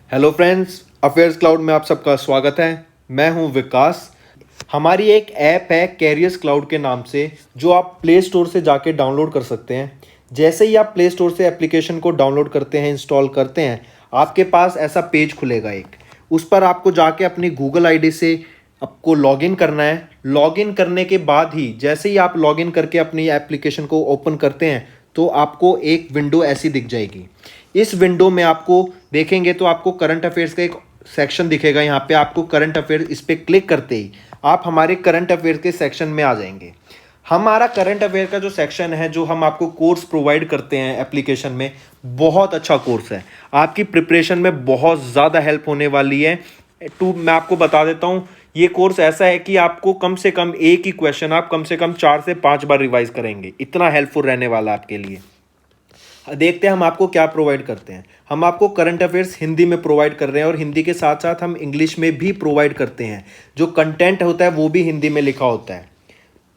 Hello friends, affairs cloud में आप सबका स्वागत है। मैं हूं विकास। हमारी एक ऐप है कैरियर्स क्लाउड के नाम से, जो आप प्ले स्टोर से जाके डाउनलोड कर सकते हैं। जैसे ही आप प्ले स्टोर से एप्लीकेशन को डाउनलोड करते हैं, इंस्टॉल करते हैं, आपके पास ऐसा पेज खुलेगा एक। उस पर आपको जाके अपनी गूगल आईडी से आपको लॉगिन करना है। लॉगिन करने के बाद ही जैसे ही आप लॉगिन करके अपनी एप्लीकेशन को ओपन करते हैं तो आपको एक विंडो ऐसी दिख जाएगी। इस विंडो में आपको देखेंगे तो आपको करंट अफेयर्स का एक सेक्शन दिखेगा। यहाँ पे आपको करंट अफेयर, इस पर क्लिक करते ही आप हमारे करंट अफेयर के सेक्शन में आ जाएंगे। हमारा करंट अफेयर का जो सेक्शन है, जो हम आपको कोर्स प्रोवाइड करते हैं एप्लीकेशन में, बहुत अच्छा कोर्स है। आपकी प्रिपरेशन में बहुत ज़्यादा हेल्प होने वाली है। मैं आपको बता देता हूँ, ये कोर्स ऐसा है कि आपको कम से कम एक ही क्वेश्चन आप कम से कम 4 से 5 बार रिवाइज करेंगे। इतना हेल्पफुल रहने वाला है आपके लिए। देखते हैं हम आपको क्या प्रोवाइड करते हैं। हम आपको करंट अफेयर्स हिंदी में प्रोवाइड कर रहे हैं और हिंदी के साथ साथ हम इंग्लिश में भी प्रोवाइड करते हैं। जो कंटेंट होता है वो भी हिंदी में लिखा होता है।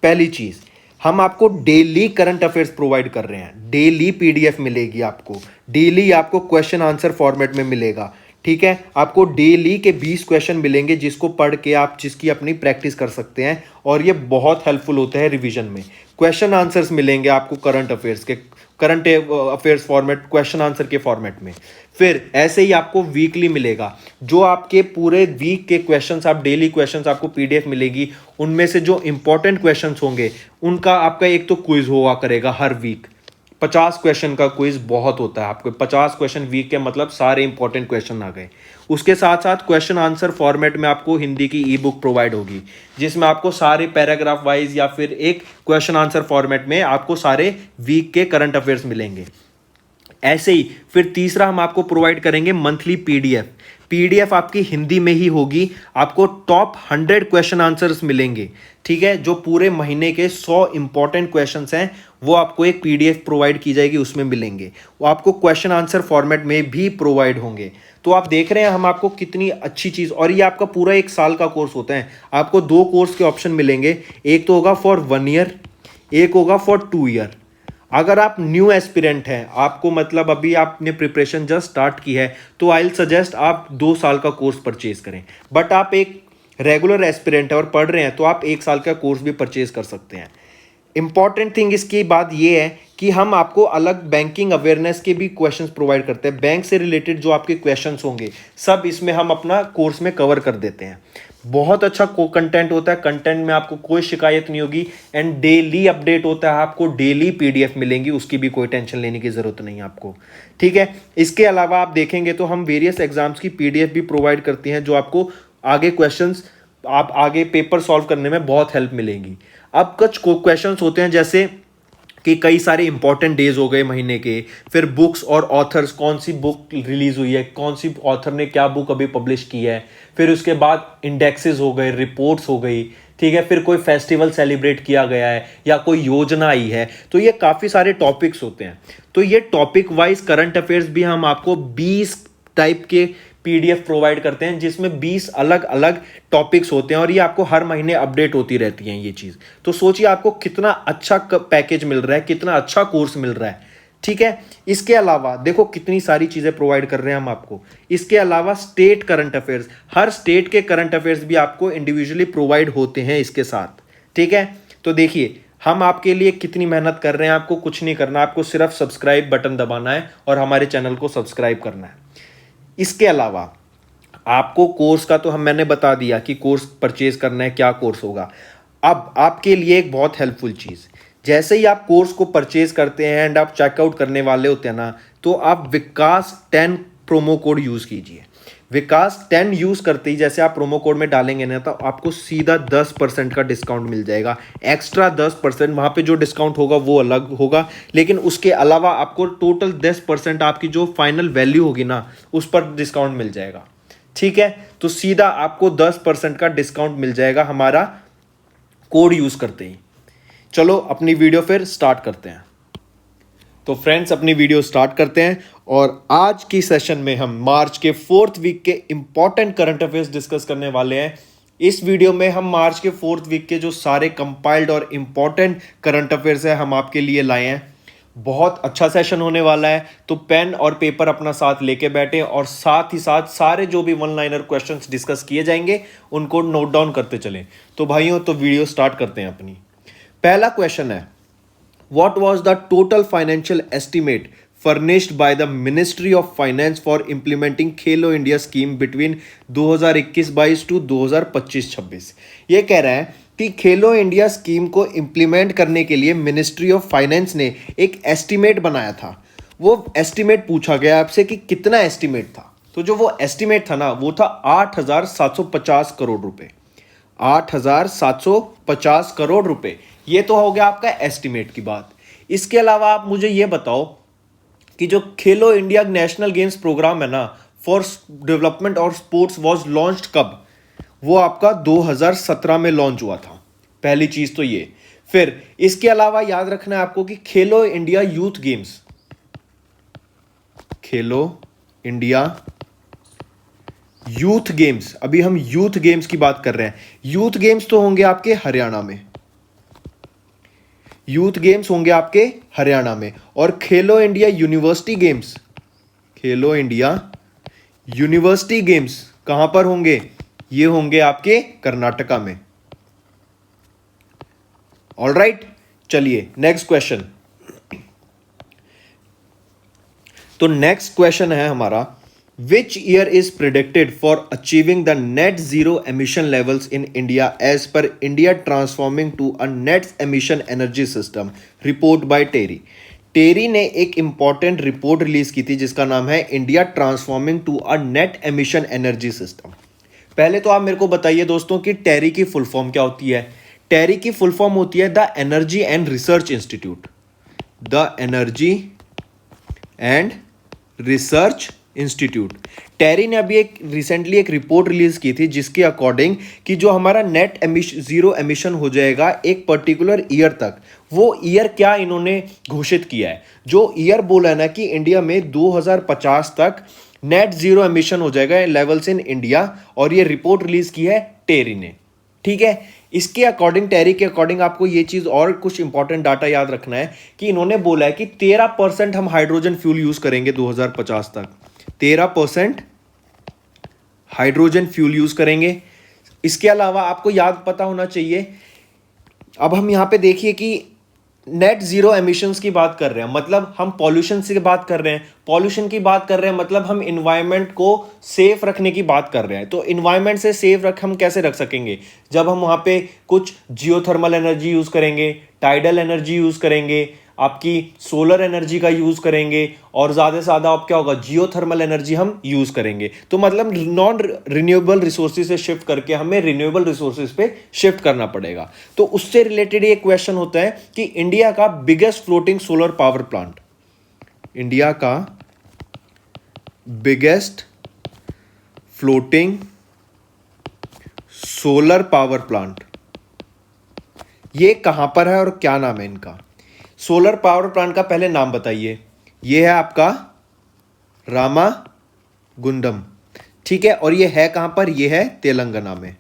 पहली चीज़, हम आपको डेली करंट अफेयर्स प्रोवाइड कर रहे हैं। डेली पीडीएफ मिलेगी आपको, डेली आपको क्वेश्चन आंसर फॉर्मेट में मिलेगा। ठीक है, आपको डेली के 20 क्वेश्चन मिलेंगे जिसको पढ़ के आप जिसकी अपनी प्रैक्टिस कर सकते हैं, और ये बहुत हेल्पफुल होता है रिवीजन में। क्वेश्चन आंसर्स मिलेंगे आपको करंट अफेयर्स के, current affairs format, question answer के फॉर्मेट में। फिर ऐसे ही आपको वीकली मिलेगा, जो आपके पूरे वीक के क्वेश्चंस, आप डेली क्वेश्चंस आपको पीडीएफ मिलेगी। उनमें से जो इंपॉर्टेंट क्वेश्चंस होंगे उनका आपका एक तो क्विज हुआ करेगा हर वीक। 50 क्वेश्चन का क्विज बहुत होता है। आपको 50 क्वेश्चन वीक के मतलब सारे इंपॉर्टेंट क्वेश्चन आ गए। उसके साथ साथ क्वेश्चन आंसर फॉर्मेट में आपको हिंदी की ई बुक प्रोवाइड होगी, जिसमें आपको सारे पैराग्राफ वाइज या फिर एक क्वेश्चन आंसर फॉर्मेट में आपको सारे वीक के करंट अफेयर्स मिलेंगे। ऐसे ही फिर तीसरा हम आपको प्रोवाइड करेंगे मंथली पीडीएफ। पीडीएफ आपकी हिंदी में ही होगी। आपको टॉप 100 क्वेश्चन आंसर्स मिलेंगे। ठीक है, जो पूरे महीने के 100 इंपॉर्टेंट क्वेश्चंस हैं वो आपको एक पीडीएफ प्रोवाइड की जाएगी, उसमें मिलेंगे। वो आपको क्वेश्चन आंसर फॉर्मेट में भी प्रोवाइड होंगे। तो आप देख रहे हैं हम आपको कितनी अच्छी चीज़, और ये आपका पूरा 1 साल का कोर्स होता है। आपको 2 कोर्स के ऑप्शन मिलेंगे, एक तो होगा फॉर 1 ईयर, एक होगा फॉर 2 ईयर। अगर आप न्यू एस्पिरेंट हैं, आपको मतलब अभी आपने प्रिपरेशन जस्ट स्टार्ट की है, तो आई विल सजेस्ट आप 2 साल का कोर्स परचेज करें। बट आप एक रेगुलर एस्पिरेंट है और पढ़ रहे हैं तो आप 1 साल का कोर्स भी परचेज कर सकते हैं। इंपॉर्टेंट थिंग इसकी बात यह है कि हम आपको अलग बैंकिंग अवेयरनेस के भी क्वेश्चंस प्रोवाइड करते हैं। बैंक से रिलेटेड जो आपके क्वेश्चंस होंगे सब इसमें हम अपना कोर्स में कवर कर देते हैं। बहुत अच्छा कंटेंट होता है, कंटेंट में आपको कोई शिकायत नहीं होगी, एंड डेली अपडेट होता है। आपको डेली पीडीएफ मिलेंगी, उसकी भी कोई टेंशन लेने की ज़रूरत नहीं है आपको। ठीक है, इसके अलावा आप देखेंगे तो हम वेरियस एग्जाम्स की पीडीएफ भी प्रोवाइड करती हैं, जो आपको आगे क्वेश्चंस, आप आगे पेपर सॉल्व करने में बहुत हेल्प मिलेगी। अब कुछ क्वेश्चंस होते हैं जैसे कि कई सारे इंपॉर्टेंट डेज हो गए महीने के, फिर बुक्स और ऑथर्स, कौन सी बुक रिलीज हुई है, कौन सी ऑथर ने क्या बुक अभी पब्लिश की है, फिर उसके बाद इंडेक्सेस हो गए, रिपोर्ट्स हो गई। ठीक है, फिर कोई फेस्टिवल सेलिब्रेट किया गया है या कोई योजना आई है। तो ये काफ़ी सारे टॉपिक्स होते हैं। तो ये टॉपिक वाइज करंट अफेयर्स भी हम आपको 20 टाइप के पीडीएफ प्रोवाइड करते हैं, जिसमें 20 अलग अलग टॉपिक्स होते हैं, और ये आपको हर महीने अपडेट होती रहती हैं ये चीज़। तो सोचिए आपको कितना अच्छा पैकेज मिल रहा है, कितना अच्छा कोर्स मिल रहा है। ठीक है, इसके अलावा देखो कितनी सारी चीज़ें प्रोवाइड कर रहे हैं हम आपको। इसके अलावा स्टेट करंट अफेयर्स, हर स्टेट के करंट अफेयर्स भी आपको इंडिविजुअली प्रोवाइड होते हैं इसके साथ। ठीक है, तो देखिए हम आपके लिए कितनी मेहनत कर रहे हैं। आपको कुछ नहीं करना, आपको सिर्फ सब्सक्राइब बटन दबाना है और हमारे चैनल को सब्सक्राइब करना है। इसके अलावा आपको कोर्स का तो मैंने बता दिया कि कोर्स परचेज करना है, क्या कोर्स होगा। अब आपके लिए एक बहुत हेल्पफुल चीज़, जैसे ही आप कोर्स को परचेज करते हैं एंड आप चेकआउट करने वाले होते हैं ना, तो आप विकास 10 प्रोमो कोड यूज़ कीजिए। विकास 10 यूज़ करते ही जैसे आप प्रोमो कोड में डालेंगे ना, तो आपको सीधा 10% का डिस्काउंट मिल जाएगा। एक्स्ट्रा 10%, वहाँ पे जो डिस्काउंट होगा वो अलग होगा, लेकिन उसके अलावा आपको टोटल 10% आपकी जो फाइनल वैल्यू होगी ना, उस पर डिस्काउंट मिल जाएगा। ठीक है, तो सीधा आपको 10% का डिस्काउंट मिल जाएगा हमारा कोड यूज़ करते ही। चलो अपनी वीडियो फिर स्टार्ट करते हैं। तो फ्रेंड्स, अपनी वीडियो स्टार्ट करते हैं, और आज की सेशन में हम मार्च के 4th वीक के इंपॉर्टेंट करंट अफेयर्स डिस्कस करने वाले हैं। इस वीडियो में हम मार्च के 4th वीक के जो सारे कंपाइल्ड और इंपॉर्टेंट करंट अफेयर्स हैं हम आपके लिए लाए हैं। बहुत अच्छा सेशन होने वाला है, तो पेन और पेपर अपना साथ लेके बैठे और साथ ही साथ सारे जो भी वन लाइनर क्वेश्चंस डिस्कस किए जाएंगे उनको नोट डाउन करते चलें। तो भाइयों, तो वीडियो स्टार्ट करते हैं अपनी। पहला क्वेश्चन है, what was the total financial estimate furnished by the Ministry of Finance for implementing Khelo India scheme between 2021-22 to 2025-26। ये कह रहा है कि खेलो इंडिया स्कीम को इम्प्लीमेंट करने के लिए मिनिस्ट्री ऑफ फाइनेंस ने एक एस्टीमेट बनाया था। वो एस्टीमेट पूछा गया आपसे कि कितना एस्टीमेट था। तो जो वो एस्टीमेट था ना, वो था 8,750 करोड़ रुपए। 8,750 करोड़ रुपए, ये तो हो गया आपका एस्टीमेट की बात। इसके अलावा आप मुझे ये बताओ कि जो खेलो इंडिया नेशनल गेम्स प्रोग्राम है ना, फॉर डेवलपमेंट और स्पोर्ट्स वाज लॉन्च्ड कब? वो आपका 2017 में लॉन्च हुआ था। पहली चीज तो ये। फिर इसके अलावा याद रखना है आपको कि खेलो इंडिया यूथ गेम्स, खेलो इंडिया यूथ गेम्स, अभी हम यूथ गेम्स की बात कर रहे हैं। यूथ गेम्स तो होंगे आपके हरियाणा में, यूथ गेम्स होंगे आपके हरियाणा में। और खेलो इंडिया यूनिवर्सिटी गेम्स, खेलो इंडिया यूनिवर्सिटी गेम्स कहां पर होंगे? ये होंगे आपके कर्नाटका में। ऑलराइट, चलिए नेक्स्ट क्वेश्चन। तो नेक्स्ट क्वेश्चन है हमारा, which year is predicted for achieving the net zero emission levels in India as per India transforming to a net emission energy system, report by TERI. TERI ने एक इंपॉर्टेंट रिपोर्ट रिलीज की थी जिसका नाम है India transforming to a net emission energy system. पहले तो आप मेरे को बताइए दोस्तों कि टेरी की फुल फॉर्म क्या होती है। टेरी की फुल फॉर्म होती है the energy and research institute, the energy and research institute. TERI ने अभी रिसेंटली एक रिपोर्ट रिलीज की थी जिसके अकॉर्डिंग कि जो हमारा नेट जीरो एमिशन हो जाएगा एक पर्टिकुलर ईयर तक, वो ईयर क्या इन्होंने घोषित किया है। जो ईयर बोला है ना कि इंडिया में 2050 तक नेट जीरो एमिशन हो जाएगा लेवल्स इन इंडिया, और ये रिपोर्ट रिलीज की है टेरी ने। ठीक है, इसके अकॉर्डिंग, टेरी के अकॉर्डिंग आपको ये चीज और कुछ इंपॉर्टेंट डाटा याद रखना है कि इन्होंने बोला है कि 13% हम हाइड्रोजन फ्यूल यूज करेंगे 2050 तक। 13% हाइड्रोजन फ्यूल यूज करेंगे। इसके अलावा आपको याद पता होना चाहिए, अब हम यहां पे देखिए कि नेट जीरो एमिशंस की बात कर रहे हैं, मतलब हम पॉल्यूशन से बात कर रहे हैं। पॉल्यूशन की बात कर रहे हैं मतलब हम इन्वायरमेंट को सेफ रखने की बात कर रहे हैं। तो इन्वायरमेंट से सेफ हम कैसे रख सकेंगे? जब हम वहां पे कुछ जियोथर्मल एनर्जी यूज करेंगे, टाइडल एनर्जी यूज करेंगे, आपकी सोलर एनर्जी का यूज करेंगे, और ज्यादा से ज्यादा अब क्या होगा, जियोथर्मल एनर्जी हम यूज करेंगे। तो मतलब नॉन रिन्यूएबल रिसोर्सेज से शिफ्ट करके हमें रिन्यूएबल रिसोर्सेज पे शिफ्ट करना पड़ेगा। तो उससे रिलेटेड ये क्वेश्चन होता है कि इंडिया का biggest floating solar power plant, India का biggest floating solar power plant, ये कहां पर है और क्या नाम है इनका? सोलर पावर प्लांट का पहले नाम बताइए। ये है आपका रामागुंडम। ठीक है, और ये है कहां पर? ये है तेलंगाना में,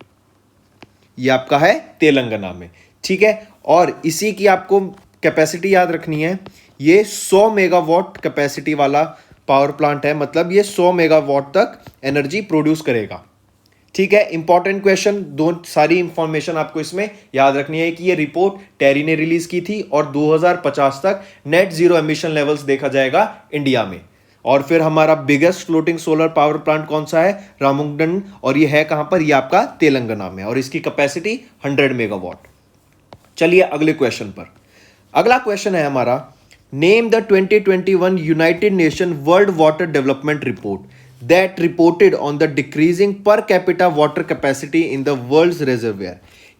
ये आपका है तेलंगाना में। ठीक है, और इसी की आपको कैपेसिटी याद रखनी है। ये 100 मेगावाट कैपेसिटी वाला पावर प्लांट है, मतलब ये 100 मेगावाट तक एनर्जी प्रोड्यूस करेगा। ठीक है, इंपॉर्टेंट क्वेश्चन, दो सारी इंफॉर्मेशन आपको इसमें याद रखनी है कि ये रिपोर्ट टेरी ने रिलीज की थी और 2050 तक नेट जीरो एमिशन लेवल्स देखा जाएगा इंडिया में। और फिर हमारा biggest floating solar power plant कौन सा है? रामुगडन, और ये है कहां पर? ये आपका तेलंगाना में, और इसकी कैपेसिटी 100 मेगावाट। चलिए अगले क्वेश्चन पर। अगला क्वेश्चन है हमारा, name the 2021 United Nation World Water Development report that reported on the decreasing per capita water capacity in the world's reservoir।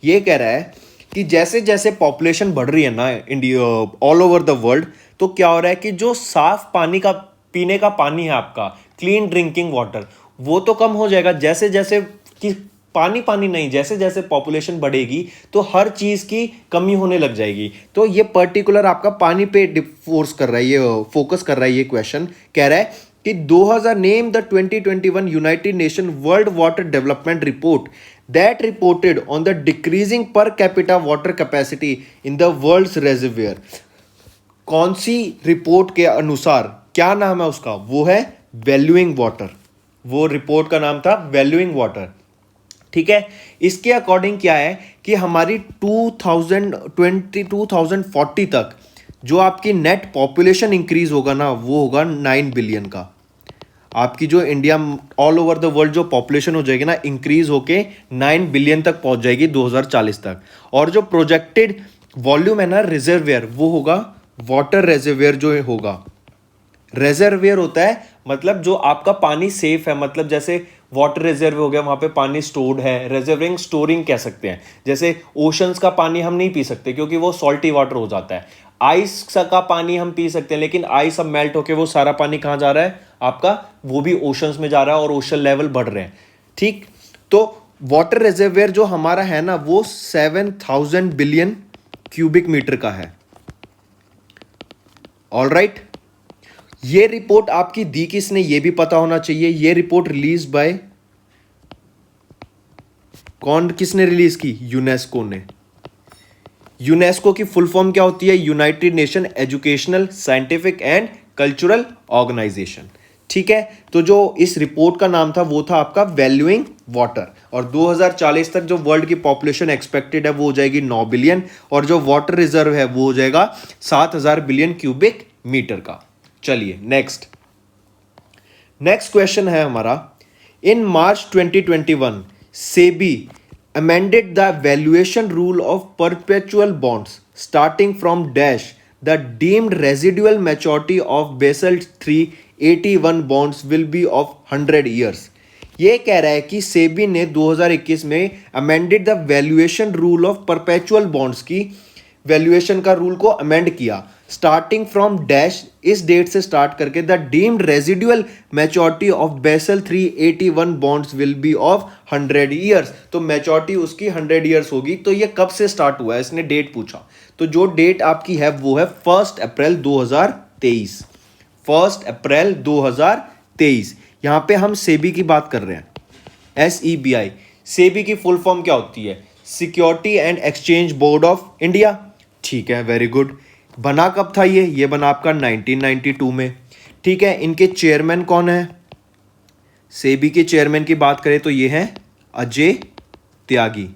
ये कह रहा है कि जैसे जैसे पॉपुलेशन बढ़ रही है ना India all over the world, तो क्या हो रहा है कि जो साफ पानी का, पीने का पानी है आपका, क्लीन ड्रिंकिंग वाटर, वो तो कम हो जाएगा। जैसे जैसे कि पानी पानी नहीं, जैसे जैसे पॉपुलेशन बढ़ेगी तो हर चीज की कमी होने लग जाएगी। तो ये पर्टिकुलर आपका पानी पे फोर्स कर रहा है, ये फोकस कर रहा है। ये क्वेश्चन कह रहा है कि 2000 name the 2021 United Nation World Water Development Report that reported on the decreasing per capita water capacity in the world's reservoir. कौन सी रिपोर्ट के अनुसार, क्या नाम है उसका, वो है वैल्यूइंग वाटर। वो रिपोर्ट का नाम था वैल्यूइंग वाटर। ठीक है, इसके अकॉर्डिंग क्या है कि हमारी 2040 तक जो आपकी नेट पॉपुलेशन इंक्रीज होगा ना, वो होगा 9 बिलियन का। आपकी जो India all over the world जो पॉपुलेशन हो जाएगी ना, इंक्रीज होके 9 बिलियन तक पहुंच जाएगी 2040 तक। और जो प्रोजेक्टेड वॉल्यूम है ना रिजर्वियर, वो होगा वाटर रिजर्वियर जो होगा। रिजर्वियर होता है मतलब जो आपका पानी सेफ है, मतलब जैसे वाटर रिजर्व हो गया, वहां पे पानी स्टोर्ड है। रिजर्विंग स्टोरिंग कह सकते हैं। जैसे ओशंस का पानी हम नहीं पी सकते क्योंकि वो सॉल्टी वाटर हो जाता है। आइस का पानी हम पी सकते हैं, लेकिन आइस अब मेल्ट होके वो सारा पानी कहां जा रहा है आपका, वो भी ओशंस में जा रहा है और ओशन लेवल बढ़ रहे हैं। ठीक, तो वाटर रिजर्वियर जो हमारा है ना, वो 7000 बिलियन क्यूबिक मीटर का है। ऑल राइट, ये रिपोर्ट आपकी दी किसने, ये भी पता होना चाहिए। ये रिपोर्ट रिलीज बाय कौन, किसने रिलीज की, यूनेस्को ने। यूनेस्को की फुल फॉर्म क्या होती है, United Nation Educational Scientific and Cultural Organization. ठीक है, तो जो इस रिपोर्ट का नाम था वो था आपका वैल्यूइंग वाटर। और 2040 तक जो वर्ल्ड की पॉपुलेशन एक्सपेक्टेड है वो हो जाएगी 9 बिलियन, और जो वाटर रिजर्व है वो हो जाएगा 7000 बिलियन क्यूबिक मीटर का। चलिए नेक्स्ट क्वेश्चन है हमारा। In March 2021 SEBI amended the valuation rule of perpetual bonds starting from dash the deemed residual maturity of Basel III 81 bonds will be of 100 years। ये कह रहा है कि सेबी ने 2021 में amended the valuation rule of perpetual bonds की valuation का rule को अमेंड किया। स्टार्टिंग फ्रॉम डैश, इस डेट से स्टार्ट करके the deemed residual maturity of Basel 381 bonds will be of 100 years. तो मैच्योरिटी उसकी 100 ईयर्स होगी। तो ये कब से स्टार्ट हुआ है, इसने डेट पूछा। तो जो डेट आपकी है वो है 1 अप्रैल 2023। 1 अप्रैल 2023। यहां पे हम सेबी की बात कर रहे हैं, SEBI। सेबी की फुल फॉर्म क्या होती है, security and exchange board of India. ठीक है, वेरी गुड। बना कब था ये बना आपका 1992 में। ठीक है, इनके चेयरमैन कौन है, सेबी के चेयरमैन की बात करें तो ये है अजय त्यागी।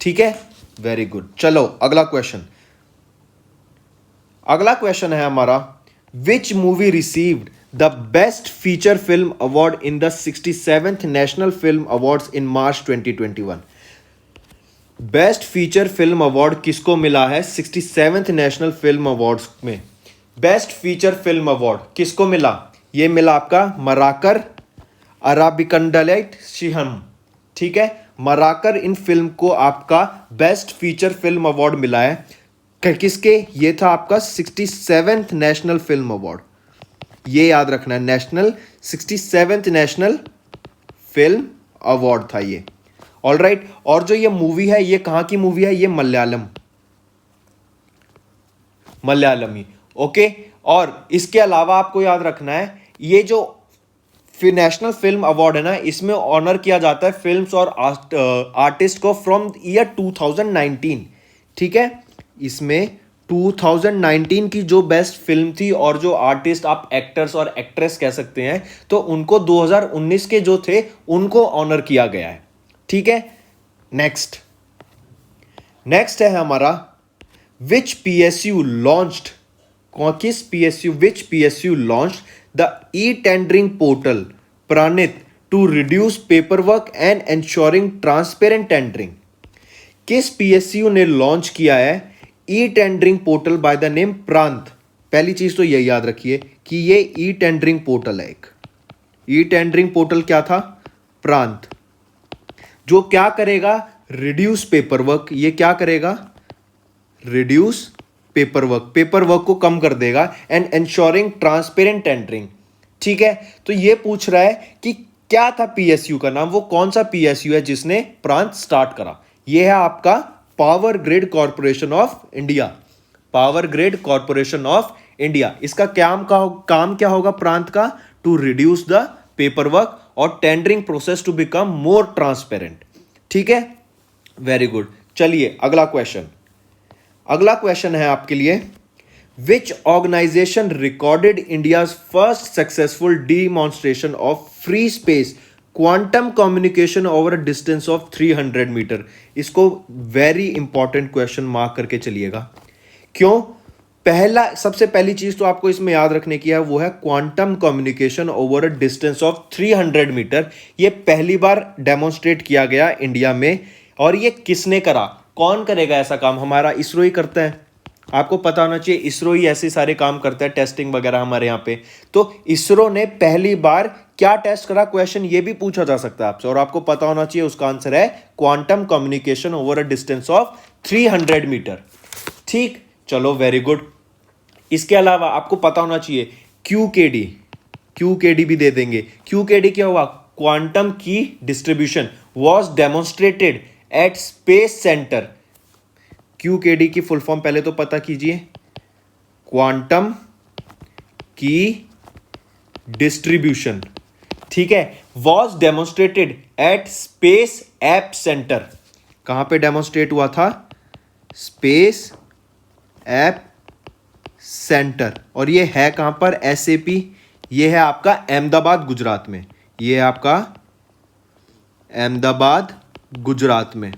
ठीक है, वेरी गुड। चलो अगला क्वेश्चन है हमारा, which movie received the best feature film award in the 67th national film awards in March 2021। Best feature film award किसको मिला है 67th नेशनल फिल्म अवार्ड्स में। बेस्ट फीचर फिल्म अवार्ड किसको मिला, ये मिला आपका मराकर अराबिकंडलाइट शिहम। ठीक है, मराकर इन फिल्म को आपका बेस्ट फीचर फिल्म अवार्ड मिला है। किसके, ये था आपका 67th नेशनल फिल्म अवार्ड। ये याद रखना है, national 67th national film award था ये। ऑल राइट, और जो ये मूवी है ये कहां की मूवी है, ये मलयालमी। ओके, और इसके अलावा आपको याद रखना है, ये जो नेशनल फिल्म अवार्ड है ना, इसमें ऑनर किया जाता है फिल्म्स और आर्टिस्ट को फ्रॉम ईयर 2019। ठीक है, इसमें 2019 की जो बेस्ट फिल्म थी और जो आर्टिस्ट आप एक्टर्स और एक्ट्रेस कह सकते हैं, तो उनको 2019 के जो थे उनको ऑनर किया गया है। ठीक है, नेक्स्ट है हमारा, which PSU launched, which PSU launched the e tendering portal Pranit to reduce paper work and ensuring transparent tendering. किस PSU ने लॉन्च किया है e tendering portal by the name Pranit. पहली चीज तो यही याद रखिए कि ये ई-टेंडरिंग पोर्टल है। एक ई-टेंडरिंग पोर्टल क्या था, प्रांत, जो क्या करेगा, रिड्यूस पेपर वर्क। ये क्या करेगा, रिड्यूस पेपर वर्क को कम कर देगा एंड एंश्योरिंग ट्रांसपेरेंट टेंडरिंग। ठीक है, तो ये पूछ रहा है कि क्या था PSU का नाम, वो कौन सा PSU है जिसने प्रांत स्टार्ट करा। ये है आपका power grid corporation of India. Power grid corporation of India. इसका काम क्या होगा प्रांत का, to reduce the paper work और tendering process to become more transparent. ठीक है, वेरी गुड। चलिए अगला क्वेश्चन है आपके लिए, which organization recorded India's first successful demonstration of free space quantum communication over a distance of 300 metre. इसको very important question mark करके चलिएगा। क्यों? पहला सबसे पहली चीज तो आपको इसमें याद रखने की है, वो है quantum communication over a distance of 300 metre. ये पहली बार डेमोन्स्ट्रेट किया गया इंडिया में। और ये किसने करा? कौन करेगा ऐसा काम? हमारा इसरो ही करता है। आपको पता होना चाहिए, इसरो ही ऐसे सारे काम करता है, टेस्टिंग वगैरह हमारे यहाँ पे। तो इसरो ने पहली बार क्या टेस्ट करा? क्वेश्चन ये भी पूछा जा सकता है आपसे, और आपको पता होना चाहिए उसका आंसर है quantum communication over a distance of 300 metre. ठीक, चलो वेरी गुड। इसके अलावा आपको पता होना चाहिए क्यूकेडी, क्यूकेडी भी दे देंगे। क्यूकेडी क्या हुआ? Quantum key distribution was demonstrated at space centre. QKD की फुल फॉर्म पहले तो पता कीजिए, क्वांटम की डिस्ट्रीब्यूशन, ठीक है, was demonstrated at space app centre. कहां पे डेमोन्स्ट्रेट हुआ था? Space app centre. और ये है कहां पर? एसएपी। ये है आपका अहमदाबाद गुजरात में। ये है आपका अहमदाबाद गुजरात में।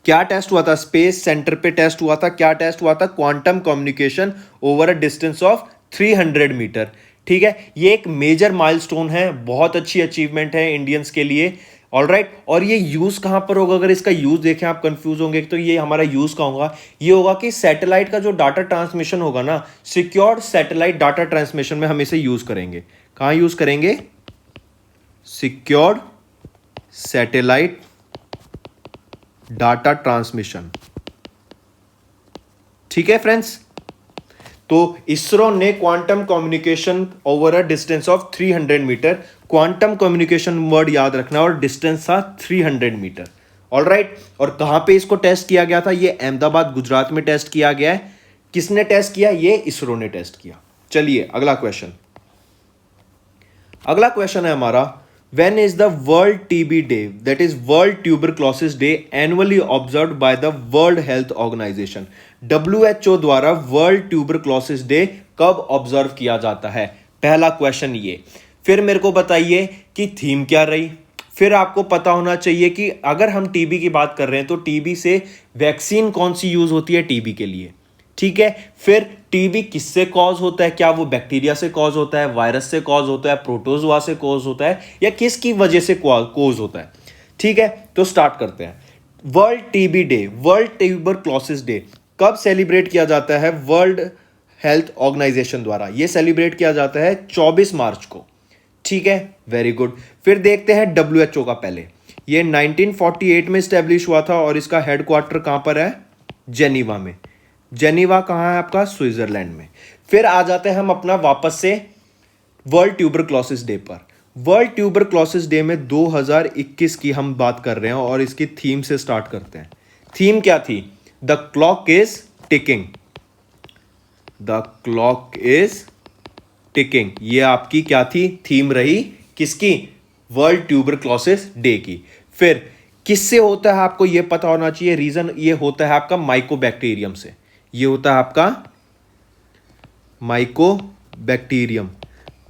क्या टेस्ट हुआ था? स्पेस सेंटर पे टेस्ट हुआ था। क्या टेस्ट हुआ था? Quantum communication over a distance of 300 metre. ठीक है, ये एक मेजर माइलस्टोन है, बहुत अच्छी अचीवमेंट है इंडियंस के लिए। ऑलराइट, और ये यूज कहां पर होगा? अगर इसका यूज देखें आप कंफ्यूज होंगे, तो ये हमारा यूज कहां होगा? ये होगा कि सैटेलाइट का जो डाटा ट्रांसमिशन होगा ना, सिक्योर्ड सैटेलाइट डाटा ट्रांसमिशन में हम इसे यूज करेंगे। कहां यूज करेंगे? Secured satellite data transmission. ठीक है फ्रेंड्स, तो इसरो ने quantum communication over a distance of 300 metre, quantum communication word याद रखना, और डिस्टेंस था 300 मीटर। ऑलराइट, और कहां पे इसको टेस्ट किया गया था? ये अहमदाबाद गुजरात में टेस्ट किया गया है। किसने टेस्ट किया? ये इसरो ने टेस्ट किया। चलिए अगला क्वेश्चन। अगला क्वेश्चन है हमारा, when is the world TB day, that is world tuberculosis day, annually observed by the world health organization? WHO द्वारा वर्ल्ड ट्यूबरक्लोसिस डे कब ऑब्जर्व किया जाता है? पहला क्वेश्चन ये। फिर मेरे को बताइए कि थीम क्या रही। फिर आपको पता होना चाहिए कि अगर हम टीबी की बात कर रहे हैं तो टीबी से वैक्सीन कौन सी यूज होती है टीबी के लिए। ठीक है, फिर टीबी किससे कॉज होता है? क्या वो बैक्टीरिया से कॉज होता है, वायरस से कॉज होता है, प्रोटोजोआ से कॉज होता है, या किसकी वजह से कॉज होता है? ठीक है, तो स्टार्ट करते हैं। World TB day, world tuberculosis day कब सेलिब्रेट किया जाता है? वर्ल्ड हेल्थ ऑर्गेनाइजेशन द्वारा यह सेलिब्रेट किया जाता है 24 मार्च को। ठीक है, वेरी गुड। फिर देखते हैं WHO का। पहले ये 1948 में स्टैब्लिश हुआ था, और इसका हेडक्वार्टर कहां पर है? जेनीवा में। जेनीवा कहां है आपका? स्विट्जरलैंड में। फिर आ जाते हैं हम अपना वापस से वर्ल्ड ट्यूबरक्लोसिस डे पर। वर्ल्ड ट्यूबरक्लोसिस डे में 2021 की हम बात कर रहे हैं, और इसकी थीम से स्टार्ट करते हैं। थीम क्या थी? The clock is ticking. The clock is ticking, ये आपकी क्या थी? थीम रही किसकी? वर्ल्ड ट्यूबरक्लोसिस डे की। फिर किससे होता है आपको ये पता होना चाहिए। रीजन ये होता है आपका माइकोबैक्टीरियम से। ये होता है आपका माइकोबैक्टीरियम।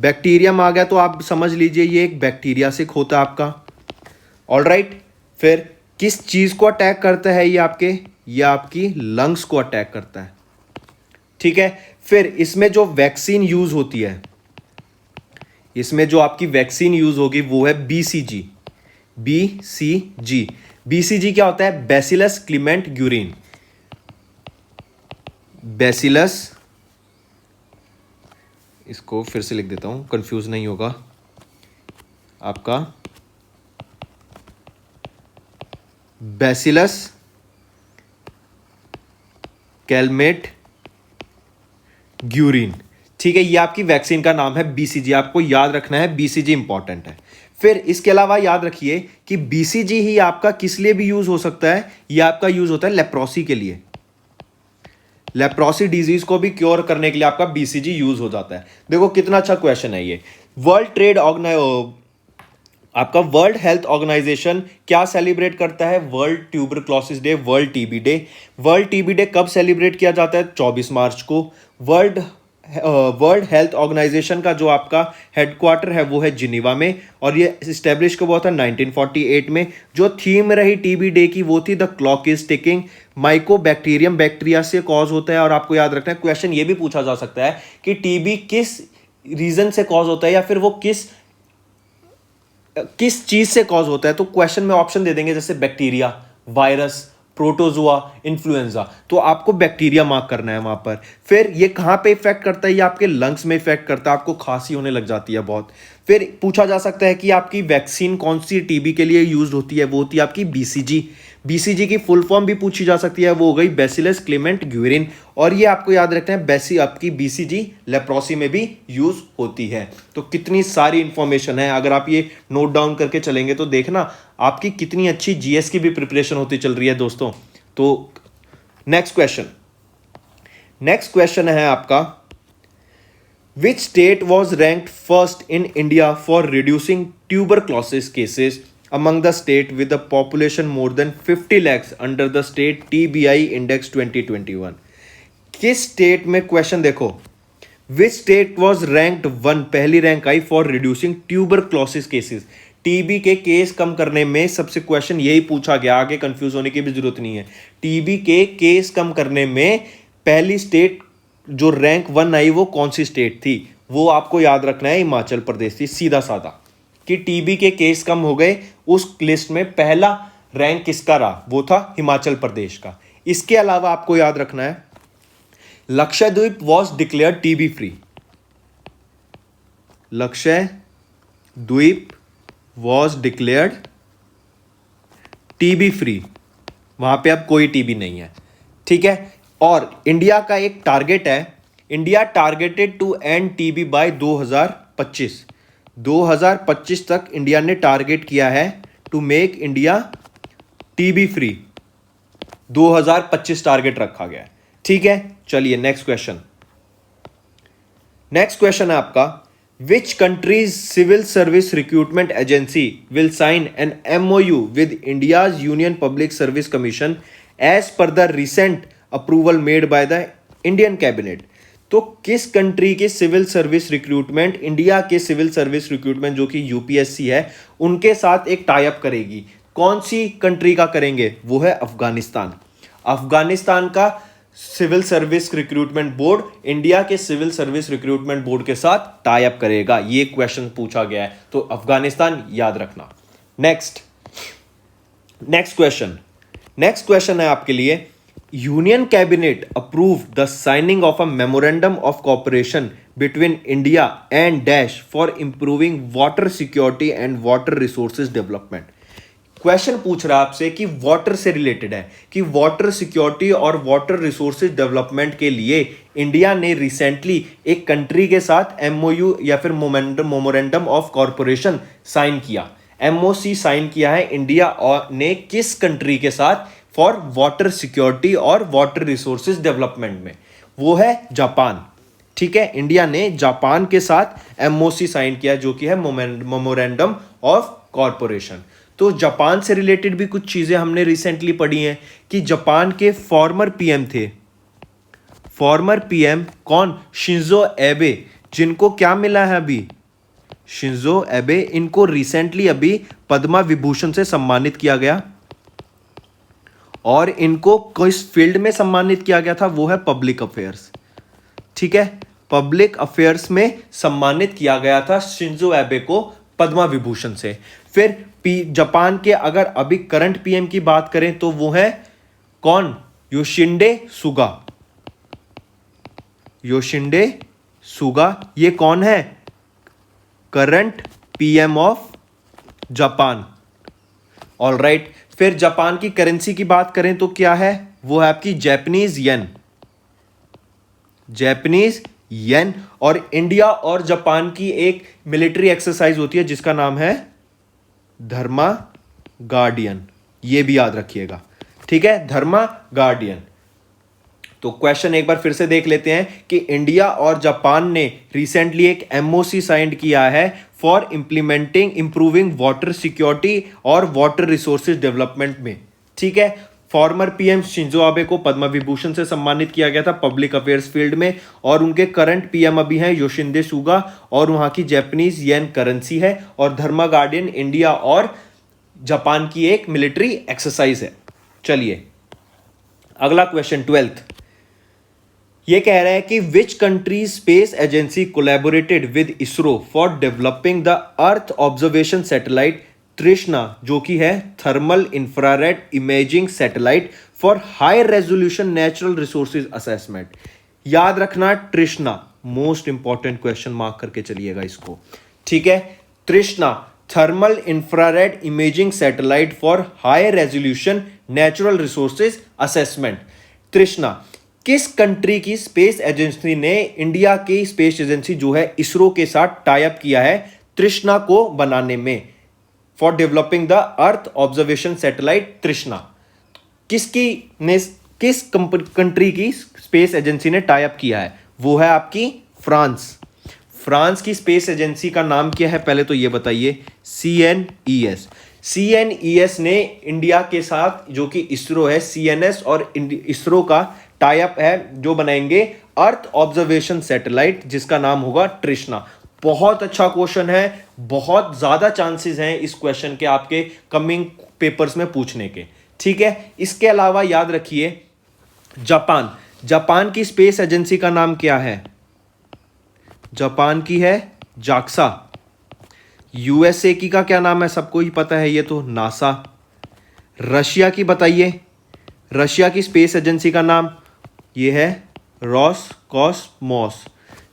बैक्टीरियम आ गया तो आप समझ लीजिए ये एक बैक्टीरिया से होता है आपका। ऑलराइट, फिर किस चीज को अटैक करता है ये आपकी लंग्स को अटैक करता है। ठीक है, फिर इसमें जो वैक्सीन यूज होती है, इसमें जो आपकी वैक्सीन यूज होगी वो है BCG। BCG क्या होता है? Bacillus Clement Guérin. बैसिलस, इसको फिर से लिख देता हूं, कंफ्यूज नहीं होगा आपका। Bacillus Calmette Guérin. ठीक है, ये आपकी वैक्सीन का नाम है BCG। आपको याद रखना है, BCG इंपॉर्टेंट है। फिर इसके अलावा याद रखिए कि BCG ही आपका किस लिए भी यूज हो सकता है? ये आपका यूज होता है लेप्रोसी के लिए। लेप्रोसी डिजीज को भी क्योर करने के लिए आपका BCG यूज हो जाता है। देखो कितना अच्छा क्वेश्चन है ये। वर्ल्ड ट्रेड आपका वर्ल्ड हेल्थ ऑर्गेनाइजेशन क्या सेलिब्रेट करता है? World tuberculosis day, world TB day. World TB day कब सेलिब्रेट किया जाता है? 24 मार्च को। वर्ल्ड वर्ल्ड हेल्थ ऑर्गेनाइजेशन का जो आपका हेडक्वार्टर है वो है जिनीवा में, और ये इस्टेब्लिश कब हुआ था? 1948 में। जो थीम रही टीबी डे की वो थी the clock is ticking. Mycobacterium bacteria से कॉज होता है, और आपको याद रखना है, क्वेश्चन ये भी पूछा जा सकता है कि टीबी किस रीजन से कॉज होता है, या फिर वो किस चीज से कॉज होता है। तो क्वेश्चन में ऑप्शन दे देंगे जैसे बैक्टीरिया, वायरस, प्रोटोजुआ, इन्फ्लुएंजा। तो आपको बैक्टीरिया मार्क करना है वहां पर। फिर ये कहां पे इफेक्ट करता है? ये आपके लंग्स में इफेक्ट करता है, आपको खांसी होने लग जाती है बहुत। फिर पूछा जा सकता है कि आपकी वैक्सीन कौन सी टीबी के लिए यूज होती है? वो होती है आपकी बीसीजी। बीसीजी की फुल फॉर्म भी पूछी जा सकती है, वो हो गई बैसिलस क्लेमेंट ग्यूरिन। और ये आपको याद रखना है, आपकी बीसीजी लेप्रोसी में भी यूज होती है। तो कितनी सारी इंफॉर्मेशन है, अगर आप ये नोट डाउन करके चलेंगे तो देखना आपकी कितनी अच्छी जीएस की भी प्रिपरेशन होती चल रही है दोस्तों। तो नेक्स्ट क्वेश्चन है आपका, विच state was ranked first in India for reducing tuberculosis cases among the state with the population more than 50 lakhs under the state TBI index 2021? किस स्टेट में, क्वेश्चन देखो, which state was ranked one, पहली rank आई for reducing tuberculosis cases, TB के case कम करने में। सबसे क्वेश्चन यही पूछा गया, आगे कंफ्यूज होने की भी जरूरत नहीं है। टीबी के केस कम करने में पहली स्टेट जो रैंक वन आई वो कौन सी स्टेट थी? वो आपको याद रखना है, हिमाचल प्रदेश थी। सीधा साधा कि टीबी के केस कम हो गए, उस लिस्ट में पहला रैंक किसका रहा? वो था हिमाचल प्रदेश का। इसके अलावा आपको याद रखना है, Lakshadweep was declared TB free. Lakshadweep was declared TB free, वहां पे अब कोई टीबी नहीं है, ठीक है। और इंडिया का एक टारगेट है, India targeted to end TB by 2025। 2025 तक इंडिया ने टारगेट किया है to make India TB free. 2025 target रखा गया है, ठीक है। चलिए नेक्स्ट क्वेश्चन है आपका, which countries civil service recruitment agency will sign an MOU with India's Union Public Service Commission as per the recent approval made by the Indian cabinet? तो किस कंट्री के सिविल सर्विस रिक्रूटमेंट, इंडिया के civil service recruitment जो कि UPSC है, उनके साथ एक टाई अप करेगी? कौन सी कंट्री का करेंगे? वो है अफगानिस्तान। अफगानिस्तान का civil service recruitment board India के सिविल सर्विस रिक्रूटमेंट बोर्ड के साथ टाई अप करेगा। ये क्वेश्चन पूछा गया है, तो अफगानिस्तान याद रखना। नेक्स्ट क्वेश्चन है आपके लिए, union cabinet approve the signing of a memorandum of cooperation between India and dash for improving water security and water resources development. Question पूछ रहा है आपसे कि वाटर से रिलेटेड है, कि वाटर सिक्योरिटी और वाटर रिसोर्सेज डेवलपमेंट के लिए इंडिया ने रिसेंटली एक कंट्री के साथ MOU या फिर मेमोरेंडम ऑफ कॉर्पोरेशन साइन किया। MOC साइन किया है इंडिया और ने किस कंट्री के साथ फॉर वाटर सिक्योरिटी और वाटर रिसोर्सेज डेवलपमेंट में? वो है जापान, ठीक है। इंडिया ने जापान के साथ MOC साइन किया जो कि है मेमोरेंडम ऑफ कॉर्पोरेशन। तो जापान से रिलेटेड भी कुछ चीजें हमने रिसेंटली पढ़ी हैं कि जापान के फॉर्मर पीएम थे, फॉर्मर पीएम कौन? शिंजो एबे, जिनको क्या मिला है अभी? शिंजो एबे, इनको रिसेंटली अभी पद्मा विभूषण से सम्मानित किया गया, और इनको किस फील्ड में सम्मानित किया गया था? वो है पब्लिक अफेयर्स, ठीक है। पब्लिक अफेयर्स में सम्मानित किया गया था शिंजो एबे को पद्मा विभूषण से। फिर जापान के अगर अभी करंट पीएम की बात करें तो वो है कौन? योशिंडे सुगा। ये कौन है? Current PM of Japan. Alright, फिर जापान की करेंसी की बात करें तो क्या है? वो है आपकी जैपनीज येन। और इंडिया और जापान की एक मिलिट्री एक्सरसाइज होती है जिसका नाम है धर्मा गार्डियन, ये भी याद रखिएगा, ठीक है, धर्मा गार्डियन। तो क्वेश्चन एक बार फिर से देख लेते हैं कि इंडिया और जापान ने रिसेंटली एक MOC साइन किया है फॉर इम्प्रूविंग वाटर सिक्योरिटी और वाटर रिसोर्सेज डेवलपमेंट में। ठीक है, फॉर्मर पीएम शिंजो आबे को पद्म विभूषण से सम्मानित किया गया था पब्लिक अफेयर्स फील्ड में, और उनके करंट पीएम अभी हैं योशिंदे सुगा, और वहां की जापानीज येन करेंसी है, और धर्मा गार्डियन इंडिया और जापान की एक मिलिट्री एक्सरसाइज है। चलिए अगला क्वेश्चन 12th, ये कह रहा है कि which country space agency collaborated with ISRO for developing the earth observation satellite तृष्णा, जो कि है thermal infrared imaging satellite for high resolution natural resources assessment. याद रखना तृष्णा, मोस्ट इंपॉर्टेंट क्वेश्चन मार्क करके चलिएगा इसको। ठीक है, तृष्णा thermal infrared imaging satellite for high resolution natural resources assessment. तृष्णा किस कंट्री की स्पेस एजेंसी ने इंडिया की स्पेस एजेंसी जो है इसरो के साथ टाई अप किया है तृष्णा को बनाने में, for developing the earth observation satellite तृष्णा। किस कंट्री की स्पेस एजेंसी ने टाई अप किया है? वो है आपकी फ्रांस। फ्रांस की स्पेस एजेंसी का नाम क्या है पहले तो ये बताइए? CNES। CNES ने इंडिया के साथ जो कि इसरो है, CNS और इसरो का टाई अप है, जो बनाएंगे अर्थ ऑब्जर्वेशन सैटेलाइट जिसका नाम होगा तृष्णा। बहुत अच्छा क्वेश्चन है, बहुत ज्यादा चांसेस हैं इस क्वेश्चन के आपके कमिंग पेपर्स में पूछने के। ठीक है, इसके अलावा याद रखिए जापान की स्पेस एजेंसी का नाम क्या है? जापान की है जाक्सा। USA की का क्या नाम है? सबको ही पता है, ये तो नासा। रशिया की बताइए, रशिया की स्पेस एजेंसी का नाम ये है रोसकॉसमॉस।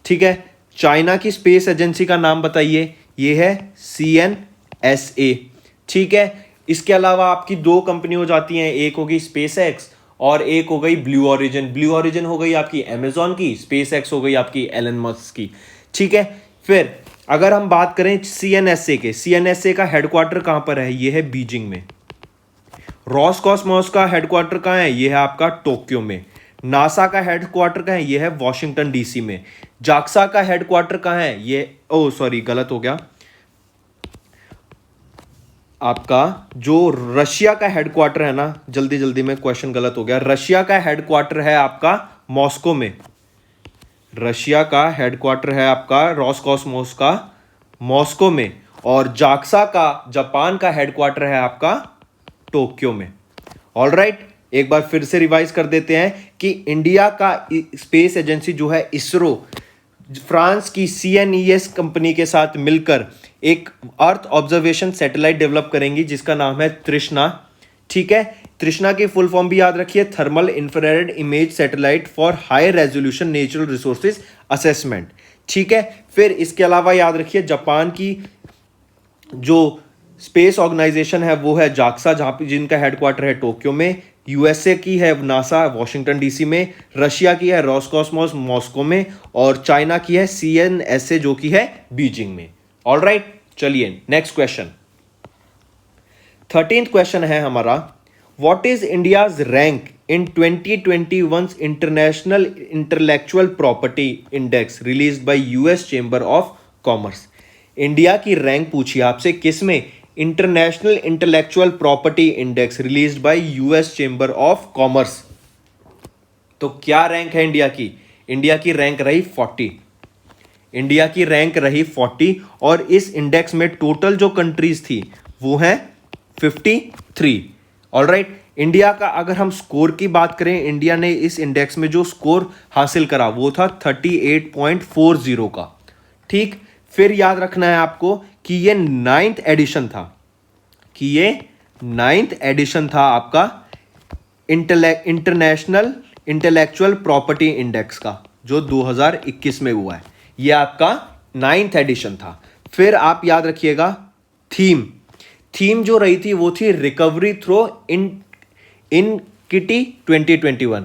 ठीक है, चाइना की स्पेस एजेंसी का नाम बताइए, ये है CNSA। ठीक है, इसके अलावा आपकी दो कंपनी हो जाती हैं, एक होगी SpaceX और एक हो गई ब्लू ओरिजिन। ब्लू ओरिजिन हो गई आपकी अमेजॉन की, SpaceX हो गई आपकी एलन मस्क की। ठीक है, फिर अगर हम बात करें CNSA के, CNSA का हेडक्वार्टर कहां पर है? ये है बीजिंग में। रोसकॉसमॉस का हेडक्वार्टर कहां है? ये है आपका टोक्यो में। नासा का हेडक्वार्टर कहां है? ये है वॉशिंगटन DC में। जाक्सा का हेडक्वार्टर कहां है? ये सॉरी गलत हो गया, आपका जो रशिया का हेडक्वार्टर है ना, जल्दी जल्दी में क्वेश्चन गलत हो गया। रशिया का हेडक्वार्टर है आपका मॉस्को में। रशिया का हेडक्वार्टर है आपका रोसकॉसमॉस का मॉस्को में, और जाक्सा का जापान का हेडक्वार्टर है आपका टोक्यो में। ऑलराइट, एक बार फिर से रिवाइज कर देते हैं कि इंडिया का स्पेस एजेंसी जो है इसरो फ्रांस की CNES कंपनी के साथ मिलकर एक अर्थ ऑब्जर्वेशन सैटेलाइट डेवलप करेंगी जिसका नाम है तृष्णा। ठीक है, तृष्णा की फुल फॉर्म भी याद रखिए, thermal infrared image satellite for high resolution natural resources assessment. ठीक है, फिर इसके अलावा याद रखिए जापान की जो स्पेस ऑर्गेनाइजेशन है वो है जाक्सा, जहां पे जिनका हेडक्वार्टर है टोक्यो में। USA की है नासा वॉशिंगटन DC में। रशिया की है रोसकॉसमॉस मॉस्को में, और चाइना की है CNSA जो कि है बीजिंग में। ऑलराइट, चलिए नेक्स्ट क्वेश्चन 13th क्वेश्चन है हमारा, what is India's rank in 2021 international intellectual property index released by US chamber of commerce. India की रैंक पूछी आपसे किस में? International intellectual property index released by US chamber of commerce. तो क्या rank है इंडिया की? इंडिया की रैंक रही 40। इंडिया की रैंक रही 40, और इस इंडेक्स में टोटल जो कंट्रीज थी वो है 53। ऑलराइट, इंडिया का अगर हम स्कोर की बात करें, इंडिया ने इस इंडेक्स में जो स्कोर हासिल करा वो था 38.40 का। ठीक, फिर याद रखना है आपको कि ये 9th एडिशन था, था आपका इंटरनेशनल इंटेलेक्चुअल प्रॉपर्टी इंडेक्स का, जो 2021 में हुआ है। ये आपका 9th एडिशन था। फिर आप याद रखिएगा थीम जो रही थी वो थी recovery through ingenuity 2021।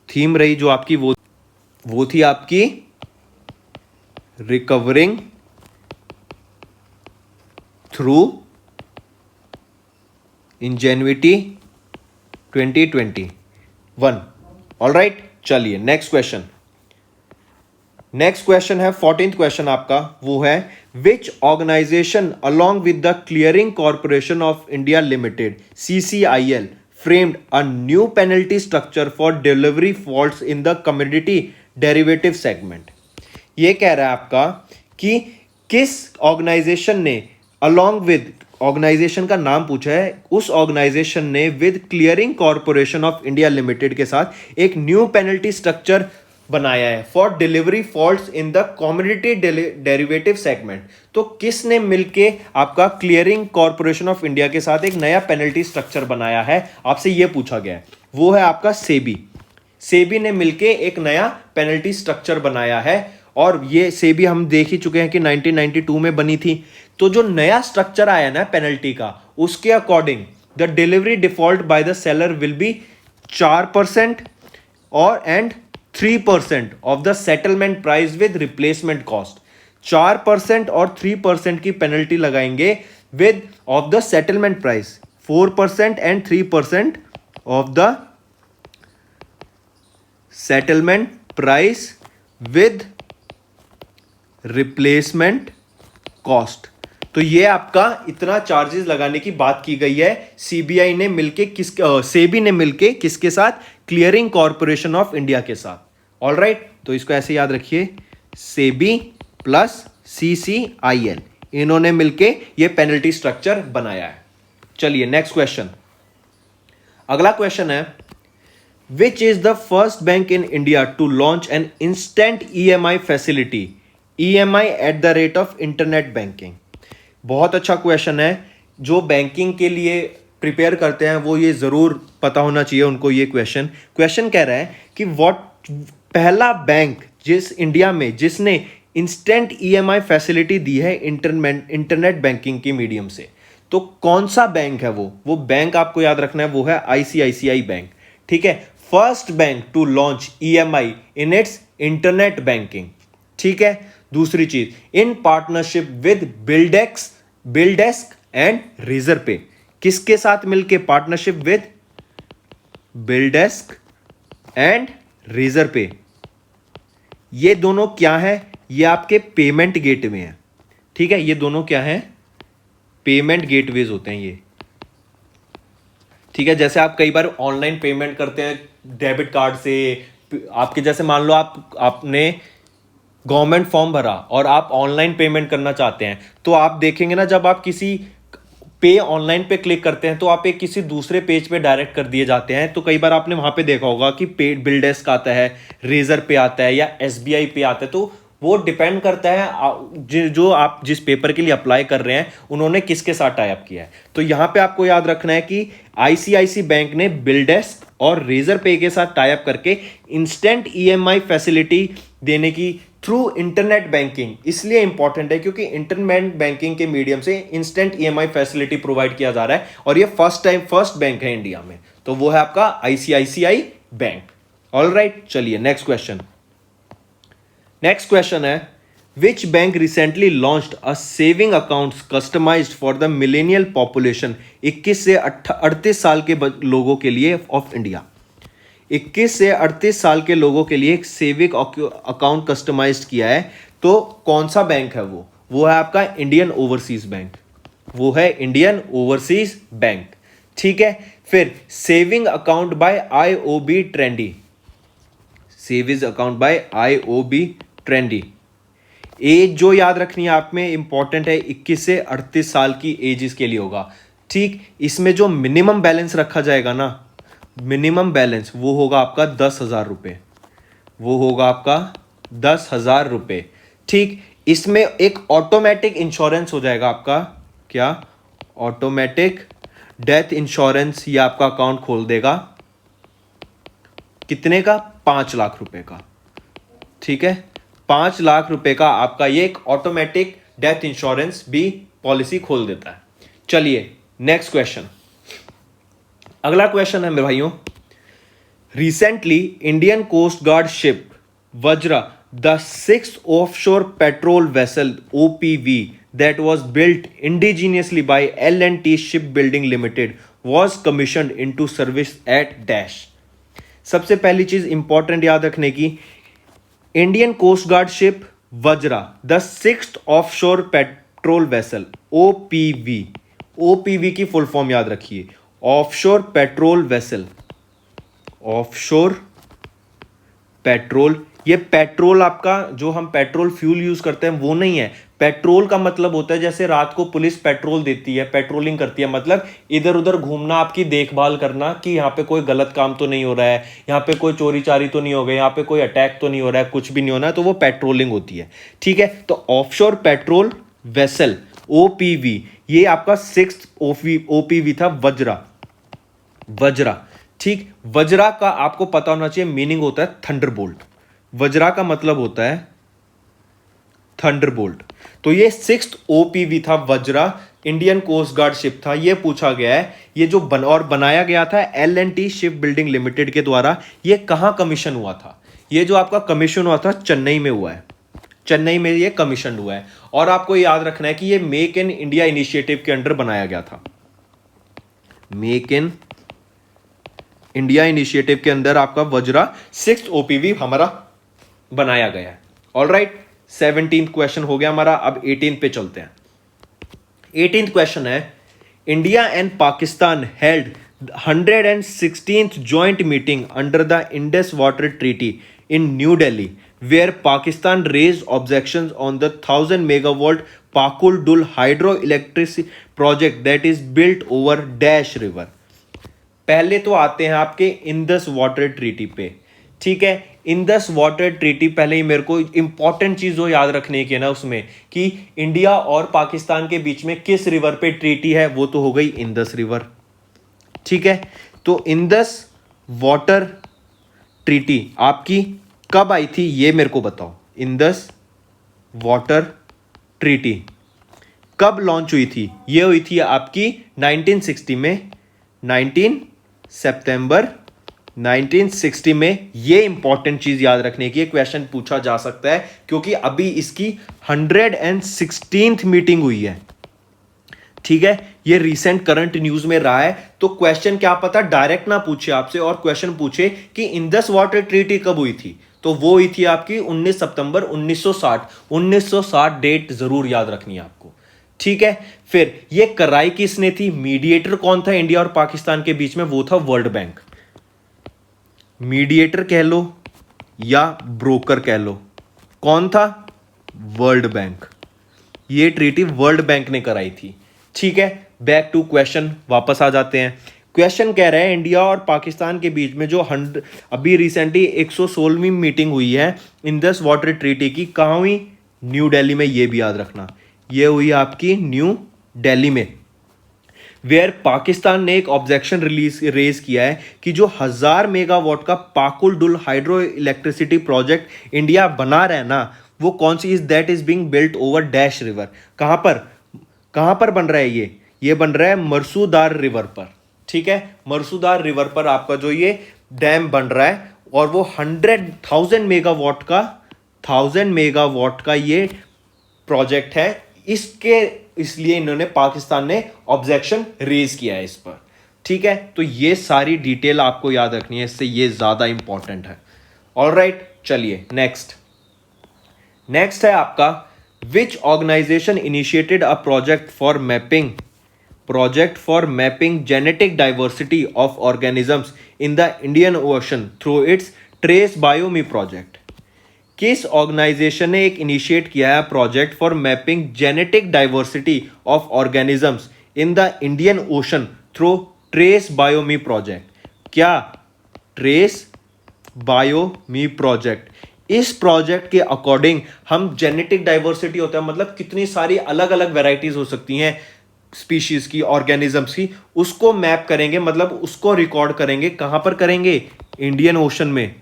Theme रही जो आपकी वो थी आपकी रिकवरिंग थ्रू इंजेन्युइटी 2021। ऑलराइट, चलिए नेक्स्ट क्वेश्चन नेक्स्ट क्वेश्चन है 14th क्वेश्चन आपका, वो है which organization along with the clearing corporation of India limited CCIL framed a new penalty structure for delivery faults in the commodity derivative segment। ये कह रहा है आपका कि किस ऑर्गेनाइजेशन ने अलोंग विद, ऑर्गेनाइजेशन का नाम पूछा है, उस ऑर्गेनाइजेशन ने with clearing corporation of India limited के साथ एक न्यू पेनल्टी स्ट्रक्चर बनाया है for delivery faults in the commodity derivative segment. तो किसने मिलके आपका क्लियरिंग कॉर्पोरेशन ऑफ इंडिया के साथ एक नया पेनल्टी स्ट्रक्चर बनाया है, आपसे यह पूछा गया है। वो है आपका सेबी। सेबी ने मिलके एक नया पेनल्टी स्ट्रक्चर बनाया है, और ये सेबी हम देख ही चुके हैं कि 1992 में बनी थी। तो जो नया स्ट्रक्चर आया ना पेनल्टी का, उसके according the delivery default by the seller will be 4% और and 3% of the settlement price with replacement cost. 4% और 3% की पेनल्टी लगाएंगे with of the settlement price, 4% and 3% of the settlement price with replacement cost. तो ये आपका इतना charges लगाने की बात की गई है सीबीआई ने मिलके सेबी ने मिलके किसके साथ, क्लियरिंग कॉर्पोरेशन ऑफ इंडिया के साथ। ऑलराइट, तो इसको ऐसे याद रखिए, सेबी प्लस CCIL, इन्होंने मिलके ये पेनल्टी स्ट्रक्चर बनाया है। चलिए नेक्स्ट क्वेश्चन, अगला क्वेश्चन है which is the first bank in India to launch an instant EMI facility, EMI at the rate of internet banking. बहुत अच्छा क्वेश्चन है, जो बैंकिंग के लिए प्रिपेयर करते हैं वो ये जरूर पता होना चाहिए उनको। ये क्वेश्चन कह रहा है कि पहला बैंक जिस इंडिया में जिसने इंस्टेंट EMI फैसिलिटी दी है इंटरनेट बैंकिंग के मीडियम से, तो कौन सा बैंक है वो बैंक आपको याद रखना है, वो है ICICI बैंक। ठीक है, first bank to launch EMI in its internet banking. ठीक है, दूसरी चीज, in partnership with BillDesk and Razorpay. किसके साथ मिलके partnership with BillDesk and Razorpay. ये दोनों क्या है, ये आपके पेमेंट गेटवे हैं। ठीक है, ये दोनों क्या हैं, पेमेंट गेटवेज होते हैं ये। ठीक है, जैसे आप कई बार ऑनलाइन पेमेंट करते हैं डेबिट कार्ड से, आपके जैसे मान लो आपने गवर्नमेंट फॉर्म भरा और आप ऑनलाइन पेमेंट करना चाहते हैं, तो आप देखेंगे ना, जब आप किसी पे ऑनलाइन पे क्लिक करते हैं तो आप एक किसी दूसरे पेज पे डायरेक्ट कर दिए जाते हैं। तो कई बार आपने वहां पे देखा होगा कि पे बिल्डेस्क आता है, रेजर पे आता है या SBI पे आता है। तो वो डिपेंड करता है जो आप जिस पेपर के लिए अप्लाई कर रहे हैं उन्होंने किसके साथ टाई अप किया है। तो यहां पे आपको याद रखना है कि ICICI बैंक ने बिल्डेस्क और रेजर पे के साथ टाई अप करके इंस्टेंट EMI फैसिलिटी देने की थ्रू इंटरनेट बैंकिंग इसलिए इंपॉर्टेंट है क्योंकि इंटरनेट बैंकिंग के मीडियम से इंस्टेंट EMI फैसिलिटी प्रोवाइड किया जा रहा है, और ये फर्स्ट बैंक है इंडिया में। तो वो है आपका ICICI बैंक। ऑलराइट, चलिए नेक्स्ट क्वेश्चन है which bank recently launched a saving accounts customised for the millennial population 21 से 38 साल के लोगों के लिए ऑफ इंडिया। 21 से 38 साल के लोगों के लिए एक सेविंग अकाउंट कस्टमाइज्ड किया है। तो कौन सा बैंक है वो है आपका इंडियन ओवरसीज बैंक। वो है इंडियन ओवरसीज बैंक। ठीक है, फिर saving account by IOB trendy, saving account by IOB trendy. As जो याद रखनी है आप में इंपॉर्टेंट है, 21 से 38 साल की एज इसके लिए होगा। ठीक, इसमें जो मिनिमम बैलेंस रखा जाएगा ना, मिनिमम बैलेंस वो होगा आपका 10,000 रुपये, वो होगा आपका 10,000 रुपये। ठीक, इसमें एक ऑटोमेटिक इंश्योरेंस हो जाएगा आपका, क्या, ऑटोमेटिक डेथ इंश्योरेंस, ये आपका अकाउंट खोल देगा। कितने का, 5 लाख रुपए का। ठीक है, 5 लाख रुपए का आपका ये एक ऑटोमेटिक डेथ इंश्योरेंस भी पॉलिसी खोल देता है। चलिए नेक्स्ट क्वेश्चन, अगला क्वेश्चन है मेरे भाइयों, recently Indian Coast Guard ship Vajra the 6th offshore patrol vessel OPV that was built indigenously by L&T Shipbuilding Limited was commissioned into service at dash। सबसे पहली चीज इंपॉर्टेंट याद रखने की, Indian Coast Guard ship Vajra the sixth offshore patrol vessel, OPV, OPV की full form याद रखिए, offshore patrol vessel, offshore patrol. ये पेट्रोल आपका जो हम पेट्रोल फ्यूल यूज करते हैं वो नहीं है। पेट्रोल का मतलब होता है जैसे रात को पुलिस पेट्रोल देती है, पेट्रोलिंग करती है, मतलब इधर उधर घूमना, आपकी देखभाल करना कि यहाँ पे कोई गलत काम तो नहीं हो रहा है, यहाँ पे कोई चोरी चारी तो नहीं हो गया, यहाँ पे कोई अटैक तो नहीं हो रहा है, कुछ भी नहीं होना है, तो वो पेट्रोलिंग होती है। ठीक है, तो ऑफशोर पेट्रोल वेसल ओपीवी, ये आपका सिक्स्थ ओपीवी था वज्रा, वज्रा। ठीक, वज्रा का आपको पता होना चाहिए मीनिंग होता है थंडरबोल्ट। वज्रा का मतलब होता है थंडरबोल्ट। तो ये सिक्स्थ ओपीवी था Vajra, Indian Coast Guard ship था। ये पूछा गया है, ये जो बनाया गया था L&T शिप बिल्डिंग लिमिटेड के द्वारा। ये कहां कमीशन हुआ था? ये जो आपका कमीशन हुआ था चेन्नई में हुआ है, चेन्नई में ये कमीशन हुआ है। और आपको याद रखना है कि ये मेक इन इंडिया इनिशिएटिव के अंडर बनाया गया था। मेक इन इंडिया इनिशिएटिव के अंदर आपका वज्रा सिक्स्थ ओपीवी हमारा बनाया गया है। ऑलराइट, 17th क्वेश्चन हो गया हमारा। अब 18th पे चलते हैं। 18th क्वेश्चन है, India and Pakistan held 116th joint meeting under the Indus water treaty in new Delhi where Pakistan raised objections on the 1000 megawatt Pakal Dul hydro electricity project that is built over dash river. पहले तो आते हैं आपके इंडस वाटर ट्रीटी पे। ठीक है, Indus water treaty, पहले ही मेरे को इंपॉर्टेंट चीज जो याद रखने की है ना उसमें, कि इंडिया और पाकिस्तान के बीच में किस रिवर पे ट्रीटी है, वो तो हो गई इंडस रिवर। ठीक है, तो इंडस वाटर ट्रीटी आपकी कब आई थी ये मेरे को बताओ। इंडस वाटर ट्रीटी कब लॉन्च हुई थी? ये हुई थी आपकी 1960 में, 19 सितंबर 1960 में। ये इंपॉर्टेंट चीज याद रखने की, क्वेश्चन पूछा जा सकता है क्योंकि अभी इसकी 116th मीटिंग हुई है। ठीक है, ये रिसेंट करंट न्यूज में रहा है। तो क्वेश्चन क्या पता डायरेक्ट ना पूछे आपसे और क्वेश्चन पूछे कि इंडस वाटर ट्रीटी कब हुई थी, तो वो हुई थी आपकी 19 सितंबर 1960। 1960 डेट जरूर याद रखनी है आपको। ठीक है, फिर ये कराई किसने थी? मीडिएटर कौन था इंडिया और पाकिस्तान के बीच में? वो था वर्ल्ड बैंक। मीडिएटर कह लो या ब्रोकर कह लो, कौन था? World bank. ये ट्रीटी वर्ल्ड बैंक ने कराई थी। ठीक है, बैक टू क्वेश्चन वापस आ जाते हैं। क्वेश्चन कह रहे हैं इंडिया और पाकिस्तान के बीच में जो अभी रिसेंटली 116वीं मीटिंग हुई है इंडस वाटर ट्रीटी की, कहां हुई? न्यू दिल्ली में। ये भी याद रखना, ये हुई आपकी न्यू दिल्ली में, वेयर पाकिस्तान ने एक ऑब्जेक्शन रेज किया है कि जो 1000 मेगावाट का Pakal Dul hydro electricity project India बना रहा है ना, वो कौन सी? Is that is being built over dash river. कहां पर बन रहा है ये बन रहा है मरसूदार रिवर पर। ठीक है, मरसूदार रिवर पर आपका जो ये डैम बन रहा है, और वो 1000 मेगावाट का ये प्रोजेक्ट है। इसलिए इन्होंने, पाकिस्तान ने ऑब्जेक्शन रेज किया है इस पर। ठीक है, तो ये सारी डिटेल आपको याद रखनी है, इससे ये ज्यादा इंपॉर्टेंट है। ऑलराइट, चलिए नेक्स्ट है आपका, which organization initiated a project for mapping genetic diversity of organisms in the Indian ocean through its trace biome project. किस ऑर्गेनाइजेशन ने एक इनिशिएट किया है project for mapping genetic diversity of organisms in the Indian ocean through trace biome project? क्या? Trace biome project. इस project के according हम genetic diversity होता है, मतलब कितनी सारी अलग अलग वेराइटीज हो सकती हैं स्पीशीज की, ऑर्गेनिजम्स की, उसको मैप करेंगे, मतलब उसको रिकॉर्ड करेंगे। कहां पर करेंगे? इंडियन ओशन में।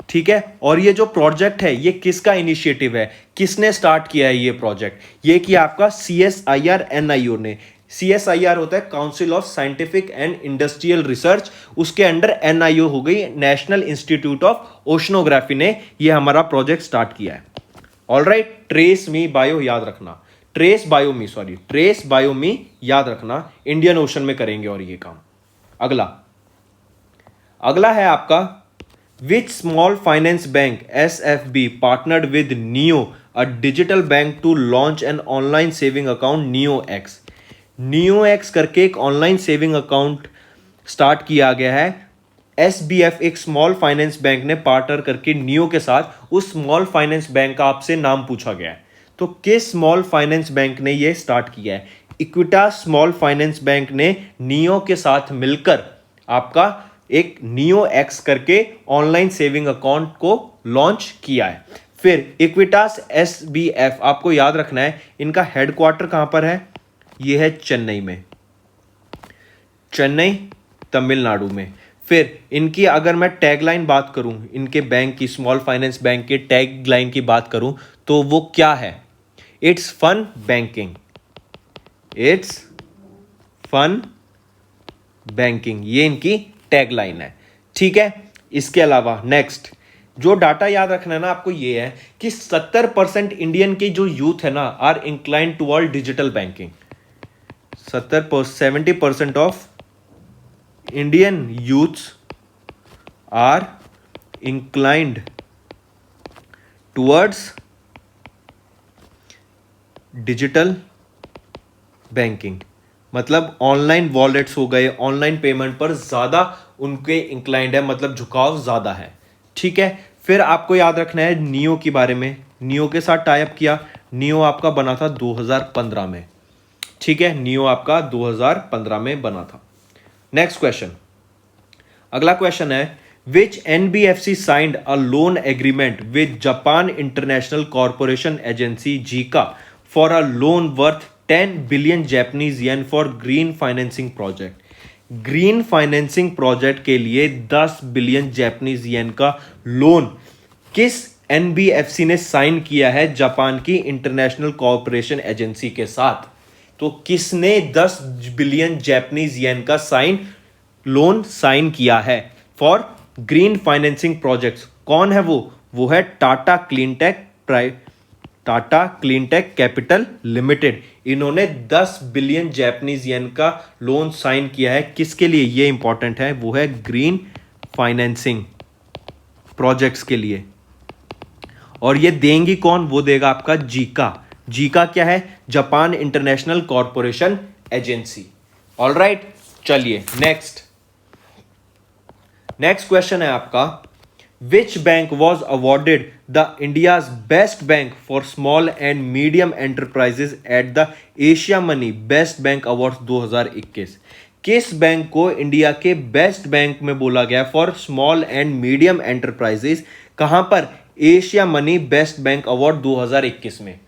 ठीक है, और ये जो प्रोजेक्ट है ये किसका इनिशिएटिव है? किसने स्टार्ट किया है ये प्रोजेक्ट? ये किया आपका CSIR NIO ने। CSIR होता है council of scientific and industrial research, उसके अंडर NIO हो गई, नेशनल इंस्टीट्यूट ऑफ ओशनोग्राफी ने ये हमारा प्रोजेक्ट स्टार्ट किया है। ऑलराइट, ट्रेस बायोमी याद रखना, इंडियन ओशन में करेंगे और ये काम। अगला है आपका Which small finance bank SFB partnered with Neo, a digital bank, to launch an online saving account NeoX? NeoX करके एक ऑनलाइन सेविंग अकाउंट स्टार्ट किया गया है। SBF एक स्मॉल फाइनेंस बैंक ने पार्टनर करके नियो के साथ, उस स्मॉल फाइनेंस बैंक का आपसे नाम पूछा गया है, तो किस स्मॉल फाइनेंस बैंक ने यह स्टार्ट किया है? इक्विटास स्मॉल फाइनेंस बैंक ने नियो के साथ मिलकर आपका एक नियो एक्स करके ऑनलाइन सेविंग अकाउंट को लॉन्च किया है। फिर इक्विटास SBF, आपको याद रखना है इनका हेडक्वार्टर कहां पर है? यह है चेन्नई में, चेन्नई तमिलनाडु में। फिर इनकी अगर मैं टैगलाइन बात करूं, इनके बैंक की, स्मॉल फाइनेंस बैंक के टैगलाइन की बात करूं, तो वो क्या है? It's fun banking, it's fun banking, ये इनकी टैगलाइन है। ठीक है, इसके अलावा नेक्स्ट जो डाटा याद रखना है ना आपको, ये है कि 70% इंडियन के जो यूथ है ना are inclined toward digital banking. 70% of Indian youths are inclined towards digital banking, मतलब ऑनलाइन वॉलेट्स हो गए, ऑनलाइन पेमेंट पर ज्यादा उनके इंक्लाइंड है, मतलब झुकाव ज्यादा है। ठीक है, फिर आपको याद रखना है नियो के बारे में। नियो के साथ टाई अप किया, नियो आपका बना था 2015 में। ठीक है, नियो आपका 2015 में बना था। नेक्स्ट क्वेश्चन, अगला क्वेश्चन है which NBFC signed a loan agreement with Japan international corporation agency JICA for a loan worth 10 billion Japanese yen for green financing project. Green financing project के लिए 10 बिलियन जापानीज येन का loan किस NBFC ने sign किया है Japan की international corporation agency के साथ? तो किसने 10 बिलियन जापानीज येन का लोन साइन किया है फॉर ग्रीन फाइनेंसिंग प्रोजेक्ट्स? कौन है वो है टाटा क्लीनटेक कैपिटल लिमिटेड। इन्होंने 10 बिलियन जापानीज येन का लोन साइन किया है, किसके लिए? ये इंपॉर्टेंट है, वो है ग्रीन फाइनेंसिंग प्रोजेक्ट्स के लिए। और ये देंगी कौन? वो देगा आपका जीका। जीका क्या है? Japan international corporation agency. Alright, चलिए नेक्स्ट क्वेश्चन है आपका which bank was awarded the India's best bank for small and medium enterprises at the Asia money best bank award 2021? किस बैंक को इंडिया के best bank में बोला गया for small and medium enterprises? कहां पर? Asia money best bank award 2021 में।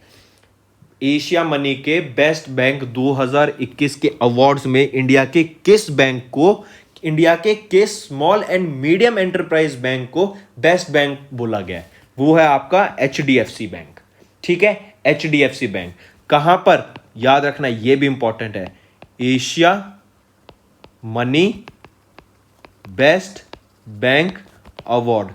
Asia money के बेस्ट बैंक 2021 के अवार्ड्स में इंडिया के किस बैंक को, इंडिया के किस small and medium enterprise bank को बेस्ट बैंक बोला गया है? वो है आपका HDFC बैंक। ठीक है, HDFC बैंक कहां पर? याद रखना, यह भी इंपॉर्टेंट है, Asia money best bank award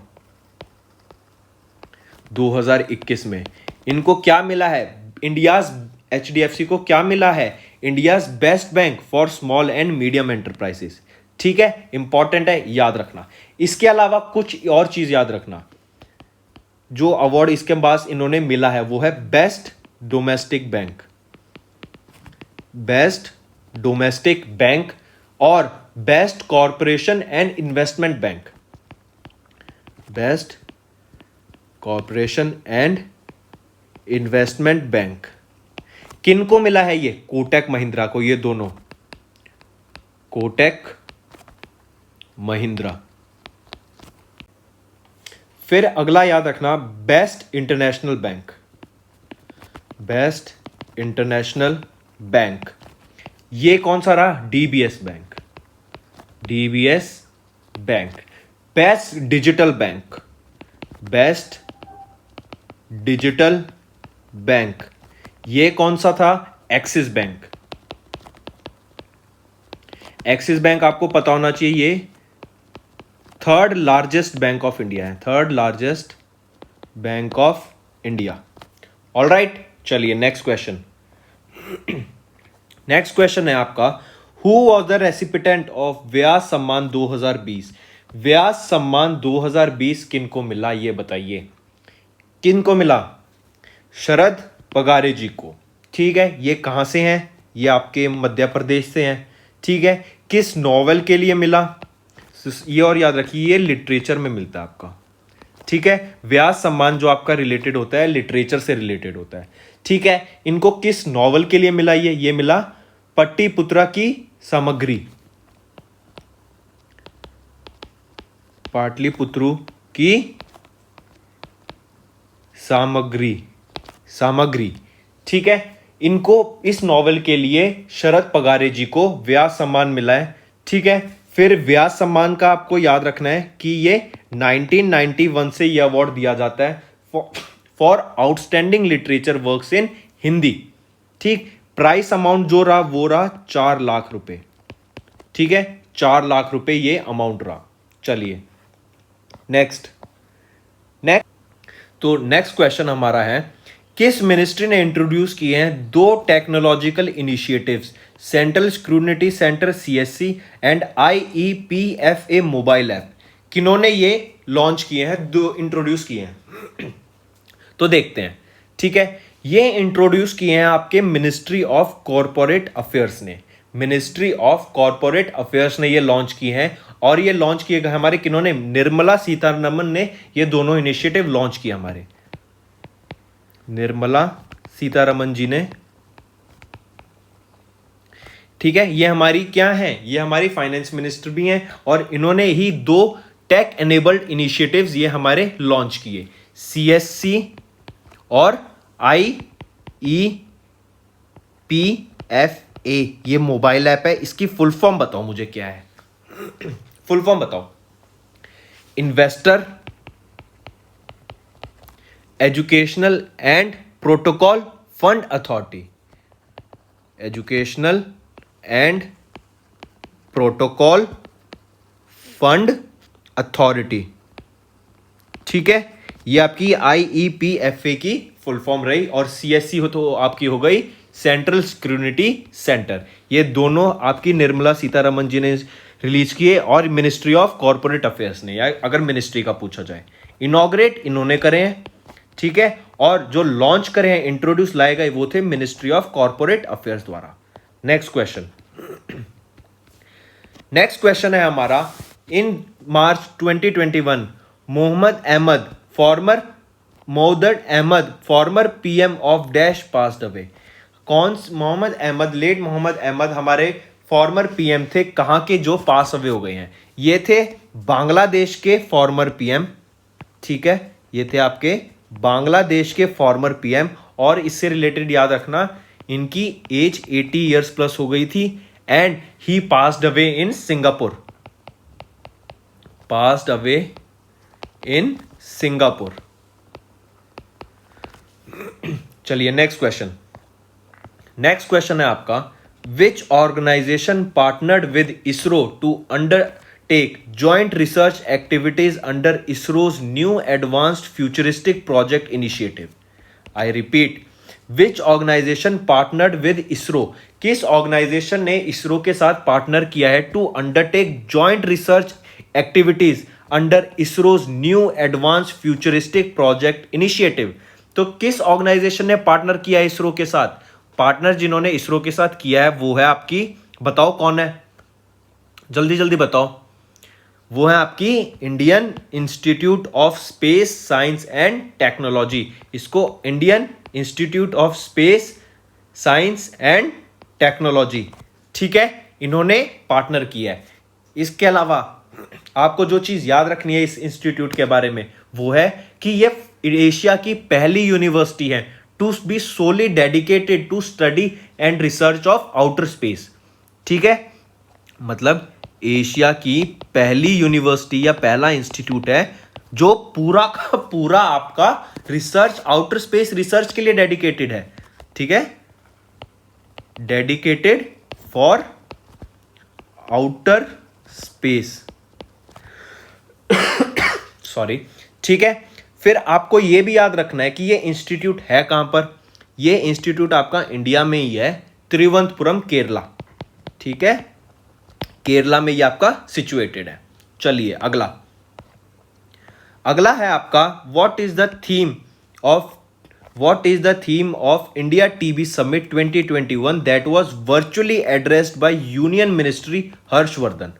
2021 में इनको क्या मिला है? इंडियाज HDFC को क्या मिला है? India's best bank for small and medium enterprises. ठीक है, इंपॉर्टेंट है, याद रखना। इसके अलावा कुछ और चीज याद रखना, जो अवार्ड इसके पास इन्होंने मिला है वो है best domestic bank, best domestic bank और best corporation and investment bank, best corporation and investment bank. किनको मिला है ये? कोटक महिंद्रा को, ये दोनों, कोटक महिंद्रा। फिर अगला याद रखना best international bank, best international bank, ये कौन सा रहा? DBS bank, DBS bank. Best digital bank, best digital bank, ये कौन सा था? Axis bank. एक्सिस बैंक आपको पता होना चाहिए, ये third largest bank of India है, third largest bank of India. Alright, चलिए नेक्स्ट क्वेश्चन। नेक्स्ट क्वेश्चन है आपका who was the recipient of Vyas Samman 2020? व्यास सम्मान 2020 किन को मिला, ये बताइए किन को मिला? शरद पगारे जी को। ठीक है, ये कहाँ से हैं? ये आपके मध्य प्रदेश से हैं। ठीक है, किस नॉवेल के लिए मिला? ये और याद रखिए, ये लिटरेचर में मिलता है आपका। ठीक है, व्यास सम्मान जो आपका रिलेटेड होता है लिटरेचर से रिलेटेड होता है। ठीक है, इनको किस नॉवेल के लिए मिला? ये मिला पट्टिपुत्रा की सामग्री, पाटलिपुत्रु की सामग्री। ठीक है, इनको इस नॉवेल के लिए शरद पगारे जी को व्यास सम्मान मिला है। ठीक है, फिर व्यास सम्मान का आपको याद रखना है कि ये 1991 से ये अवार्ड दिया जाता है for outstanding literature works in Hindi. ठीक, प्राइस अमाउंट जो रहा वो रहा 4 लाख रुपए। ठीक है, 4 लाख रुपए ये अमाउंट रहा। चलिए नेक्स्ट तो नेक्स्ट क्वेश्चन हमारा है, किस मिनिस्ट्री ने इंट्रोड्यूस किए हैं 2 technological initiatives, central scrutiny centre CSC and IEPFA mobile app? किन्होंने ये लॉन्च किए हैं, 2 इंट्रोड्यूस किए हैं? तो देखते हैं। ठीक है, ये इंट्रोड्यूस किए हैं आपके मिनिस्ट्री ऑफ कॉरपोरेट अफेयर्स ने। मिनिस्ट्री ऑफ कॉरपोरेट अफेयर्स ने ये लॉन्च की हैं, और ये लॉन्च किए गए हमारे किन्होंने? निर्मला सीतारमण ने ये दोनों इनिशिएटिव लॉन्च किए हमारे। निर्मला सीतारमण जी ने। ठीक है, ये हमारी क्या है? ये हमारी फाइनेंस मिनिस्टर भी हैं, और इन्होंने ही 2 टेक एनेबल्ड इनिशिएटिव्स ये हमारे लॉन्च किए, CSC और IEPFA। ये मोबाइल ऐप है, इसकी फुल फॉर्म बताओ मुझे क्या है? फुल फॉर्म बताओ। Investor educational and protocol fund authority. Educational and protocol fund authority. ठीक है, ये आपकी IEPFA की फुल फॉर्म रही, और CSC हो तो आपकी हो गई सेंट्रल स्क्रूटिनी सेंटर। ये दोनों आपकी निर्मला सीतारमण जी ने रिलीज किए, और मिनिस्ट्री ऑफ कॉरपोरेट अफेयर्स ने, या अगर मिनिस्ट्री का पूछा जाए, इनॉग्रेट इन्होंने करे हैं। ठीक है, और जो लॉन्च करे हैं, इंट्रोड्यूस लाए गए, वो थे मिनिस्ट्री ऑफ कॉरपोरेट अफेयर्स द्वारा। नेक्स्ट क्वेश्चन है हमारा, in March 2021 Mohammed Ahmed former PM of dash passed away. Late Mohammed Ahmed हमारे फॉर्मर PM थे, कहां के, जो पास अवे हो गए हैं? ये थे बांग्लादेश के फॉर्मर PM। ठीक है, ये थे आपके बांग्लादेश के फॉर्मर PM, और इससे रिलेटेड याद रखना, इनकी एज 80 ईयर्स प्लस हो गई थी, and he passed away in Singapore. चलिए नेक्स्ट क्वेश्चन है आपका, which organization partnered with ISRO to undertake joint research activities under ISRO's new advanced futuristic project initiative? I repeat, which organization partnered with ISRO? किस organisation ने इसरो के साथ पार्टनर किया है to undertake joint research activities under ISRO's new advanced futuristic project initiative? तो किस organisation ने partner किया है इसरो के साथ? पार्टनर जिन्होंने इसरो के साथ किया है वो है आपकी, बताओ कौन है, जल्दी जल्दी बताओ। वो है आपकी Indian institute of space science and technology. इसको Indian institute of space science and technology, ठीक है, इन्होंने पार्टनर किया है। इसके अलावा आपको जो चीज याद रखनी है इस इंस्टीट्यूट के बारे में, वो है कि ये एशिया की पहली यूनिवर्सिटी है to be solely dedicated to study and research of outer space. ठीक है, मतलब एशिया की पहली यूनिवर्सिटी या पहला इंस्टीट्यूट है जो पूरा का पूरा आपका रिसर्च, आउटर स्पेस रिसर्च के लिए डेडिकेटेड है। ठीक है, dedicated for outer space, sorry. ठीक है, फिर आपको यह भी याद रखना है कि ये इंस्टीट्यूट है कहां पर। ये इंस्टीट्यूट आपका इंडिया में ही है, तिरुवनंतपुरम केरला। ठीक है, केरला में ये आपका सिचुएटेड है। चलिए अगला है आपका what is the theme of India TB summit 2021 that was virtually addressed by union ministry Harshvardhan.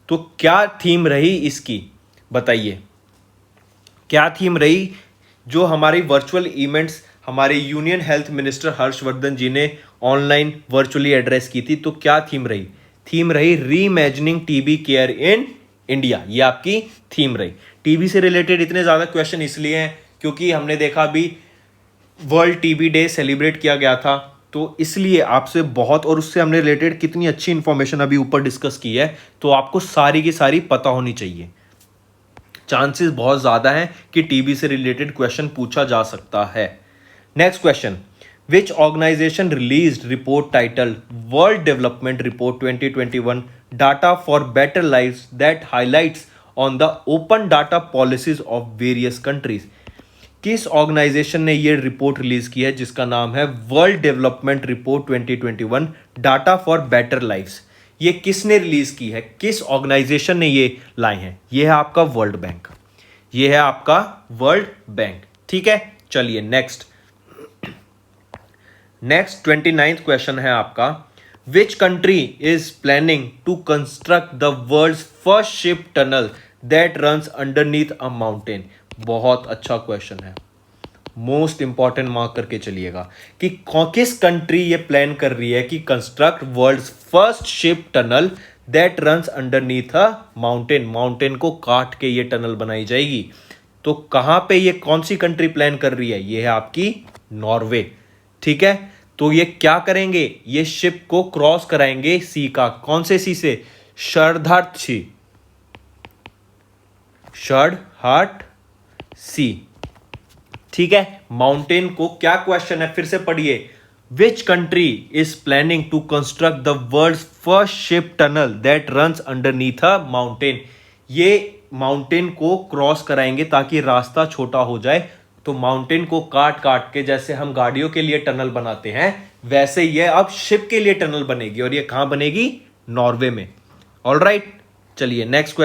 तो क्या थीम रही इसकी, बताइए क्या थीम रही जो हमारी वर्चुअल इवेंट्स हमारे यूनियन हेल्थ मिनिस्टर हर्षवर्धन जी ने ऑनलाइन वर्चुअली एड्रेस की थी। तो क्या थीम रही? थीम रही reimagining TB care in India. ये आपकी थीम रही। टीबी से रिलेटेड इतने ज्यादा क्वेश्चन इसलिए हैं क्योंकि हमने देखा अभी वर्ल्ड टीबी डे सेलिब्रेट किया गया था, तो इसलिए आपसे बहुत, और उससे हमने रिलेटेड कितनी अच्छी इंफॉर्मेशन अभी ऊपर डिस्कस की है, तो आपको सारी की सारी पता होनी चाहिए। चांसेस बहुत ज्यादा हैं कि टीबी से रिलेटेड क्वेश्चन पूछा जा सकता है। Next question, which organisation released report title world development report 2021 data for better lives that highlights on the open data policies of various countries. किस ऑर्गेनाइजेशन ने ये रिपोर्ट रिलीज की है जिसका नाम है world development report 2021 data for better lives? ये किसने रिलीज की है, किस ऑर्गेनाइजेशन ने ये लाए हैं? ये है आपका वर्ल्ड बैंक, ये है आपका वर्ल्ड बैंक। ठीक है, चलिए नेक्स्ट 29th क्वेश्चन है आपका, which country is planning to construct the world's first ship tunnel that runs underneath a mountain? बहुत अच्छा क्वेश्चन है, मोस्ट इंपॉर्टेंट मार्क करके चलिएगा कि किस कंट्री ये प्लान कर रही है कि construct world's first ship tunnel that runs underneath a mountain. Mountain को काट के ये टनल बनाई जाएगी। तो कहां पे ये कौन सी कंट्री प्लान कर रही है? ये है आपकी नॉर्वे। ठीक है, तो ये क्या करेंगे, ये शिप को क्रॉस कराएंगे सी का, कौन से सी से? शर्धार्थ सी। ठीक है, माउंटेन को क्या क्वेश्चन है, फिर से पढ़िए, which country is planning to construct the world's first ship tunnel that runs underneath a mountain? ये माउंटेन को क्रॉस कराएंगे ताकि रास्ता छोटा हो जाए। तो माउंटेन को काट काट के, जैसे हम गाड़ियों के लिए टनल बनाते हैं, वैसे ये अब शिप के लिए टनल बनेगी, और ये कहां बनेगी? नॉर्वे में। ऑलराइट, चलिए नेक्स्ट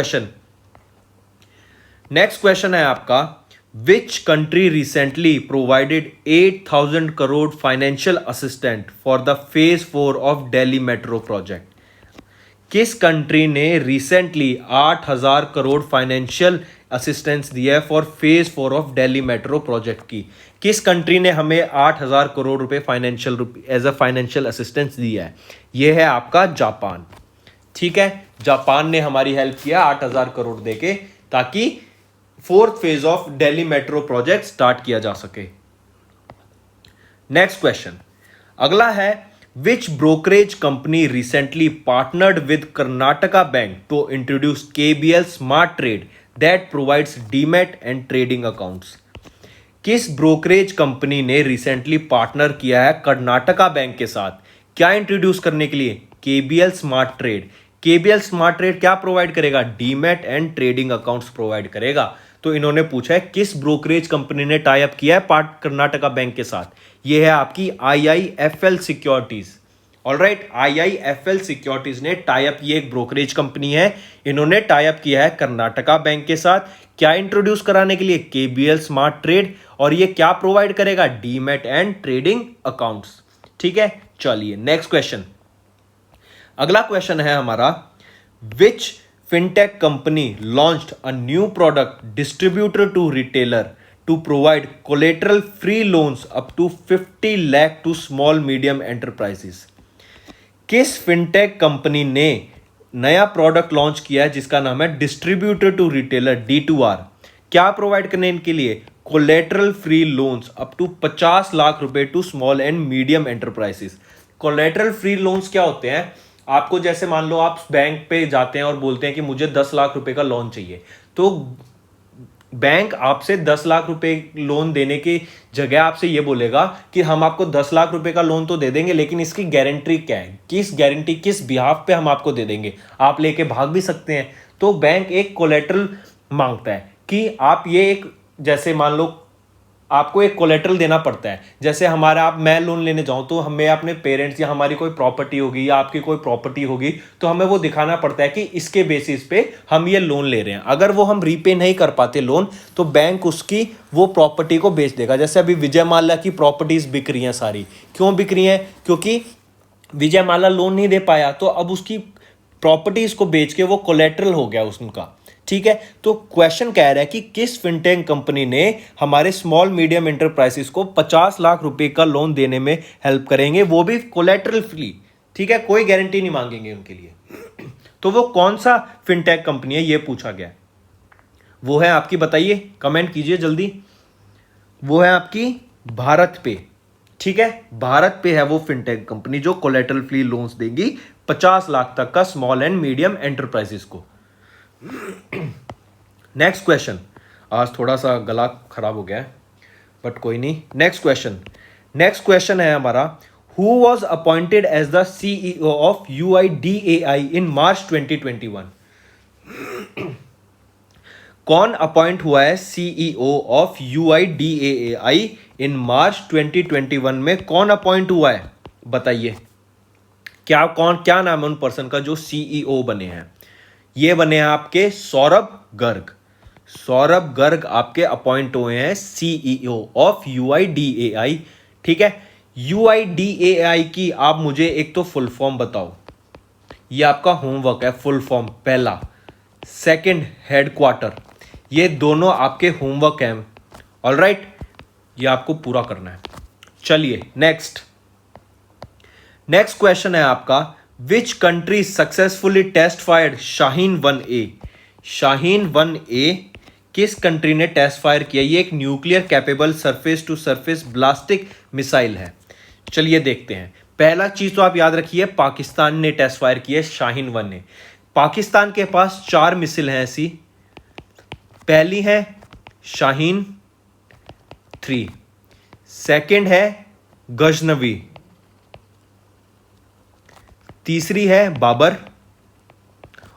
क्वेश्चन है आपका, which country recently provided 8,000 crore financial assistant for the phase 4 of Delhi metro project? किस कंट्री ने रिसेंटली 8,000 करोड़ फाइनेंशियल असिस्टेंस दिया है for phase 4 of Delhi metro project की? किस कंट्री ने हमें 8,000 करोड़ रुपए एज अ फाइनेंशियल असिस्टेंस दिया है? यह है आपका जापान। ठीक है, जापान ने हमारी हेल्प किया 8,000 करोड़ देके, ताकि 4th phase of Delhi metro project start किया जा सके। नेक्स्ट क्वेश्चन अगला है, which brokerage company recently partnered with Karnataka bank to introduce KBL smart trade that provides demat and trading accounts? किस ब्रोकरेज कंपनी ने रिसेंटली पार्टनर किया है कर्नाटका बैंक के साथ? क्या इंट्रोड्यूस करने के लिए? KBL smart trade. KBL smart trade क्या प्रोवाइड करेगा? Demat and trading accounts provide करेगा। तो इन्होंने पूछा है किस ब्रोकरेज कंपनी ने टाई अप किया है कर्नाटका बैंक के साथ? यह है आपकी IIFL securities. Alright, IIFL securities ने टाई अप, ये एक ब्रोकरेज कंपनी है, इन्होंने टाई अप किया है कर्नाटका बैंक के साथ। क्या इंट्रोड्यूस कराने के लिए? KBL smart trade. और ये क्या प्रोवाइड करेगा? Demat and trading accounts. ठीक है, चलिए नेक्स्ट क्वेश्चन। अगला क्वेश्चन है हमारा, विच fintech company launched a new product distributor to retailer to provide collateral free loans up to 50 lakh to small medium enterprises? किस फिनटेक कंपनी ने नया प्रोडक्ट लॉन्च किया है जिसका नाम है डिस्ट्रीब्यूटर टू रिटेलर, D2R? क्या प्रोवाइड करने के लिए? Collateral free loans up to 50 lakh रुपए to small and medium enterprises. Collateral free loans क्या होते हैं? आपको जैसे मान लो आप बैंक पे जाते हैं और बोलते हैं कि मुझे 10 लाख रुपए का लोन चाहिए, तो बैंक आपसे 10 लाख रुपए लोन देने की जगह आपसे ये बोलेगा कि हम आपको 10 लाख रुपए का लोन तो दे देंगे, लेकिन इसकी गारंटी क्या है, किस गारंटी, किस बिहाफ पे हम आपको दे देंगे, आप लेके भाग भी सकते हैं। तो बैंक एक कोलेटरल मांगता है कि आप ये एक, जैसे मान लो आपको एक कोलेटरल देना पड़ता है। जैसे हमारा मैं लोन लेने जाऊं तो हमें अपने पेरेंट्स या हमारी कोई प्रॉपर्टी होगी या आपकी कोई प्रॉपर्टी होगी तो हमें वो दिखाना पड़ता है कि इसके बेसिस पे हम ये लोन ले रहे हैं। अगर वो हम रीपे नहीं कर पाते लोन तो बैंक उसकी वो प्रॉपर्टी को बेच देगा। जैसे अभी विजय माल्या की प्रॉपर्टीज बिक रही हैं सारी, क्यों बिक रही हैं? क्योंकि विजय माल्या लोन नहीं दे पाया तो अब उसकी प्रॉपर्टीज को बेच के वो कोलेटरल हो गया उसका। ठीक है, तो क्वेश्चन कह रहा है कि किस फिनटेक कंपनी ने हमारे स्मॉल मीडियम एंटरप्राइजेस को 50 लाख रुपए का लोन देने में हेल्प करेंगे, वो भी कोलेटरल फ्री। ठीक है, कोई गारंटी नहीं मांगेंगे उनके लिए। तो वो कौन सा फिनटेक कंपनी है ये पूछा गया। वो है आपकी, बताइए, कमेंट कीजिए जल्दी। वो है आपकी भारत पे। ठीक है, भारत पे है वो फिनटेक कंपनी जो कोलेटरल फ्री लोन्स देगी 50 लाख तक का स्मॉल एंड मीडियम एंटरप्राइजेस को। नेक्स्ट क्वेश्चन, आज थोड़ा सा गला खराब हो गया है बट कोई नहीं। नेक्स्ट क्वेश्चन है हमारा, who was appointed as the CEO of UIDAI in March 2021? कौन अपॉइंट हुआ है CEO of UIDAI in March 2021 में? कौन अपॉइंट हुआ है बताइए। क्या नाम है उन पर्सन का जो सीईओ बने हैं? ये बने हैं आपके सौरभ गर्ग आपके अपॉइंट हुए हैं सीईओ ऑफ UIDAI। ठीक है, UIDAI की आप मुझे एक तो फुल फॉर्म बताओ। ये आपका होमवर्क है, फुल फॉर्म पहला, सेकंड हेडक्वार्टर, ये दोनों आपके होमवर्क हैं। ऑलराइट, ये आपको पूरा करना है। चलिए नेक्स्ट क्वेश्चन है आपका, which country successfully test fired Shaheen 1A? Shaheen 1A किस कंट्री ने टेस्ट फायर किया? ये एक nuclear capable surface to surface ballistic missile है। चलिए देखते हैं। पहला चीज तो आप याद रखिए, पाकिस्तान ने टेस्ट फायर किया शाहीन 1A। पाकिस्तान के पास 4 मिसाइल हैं ऐसी। पहली है शाहीन 3, सेकंड है गजनवी, तीसरी है बाबर,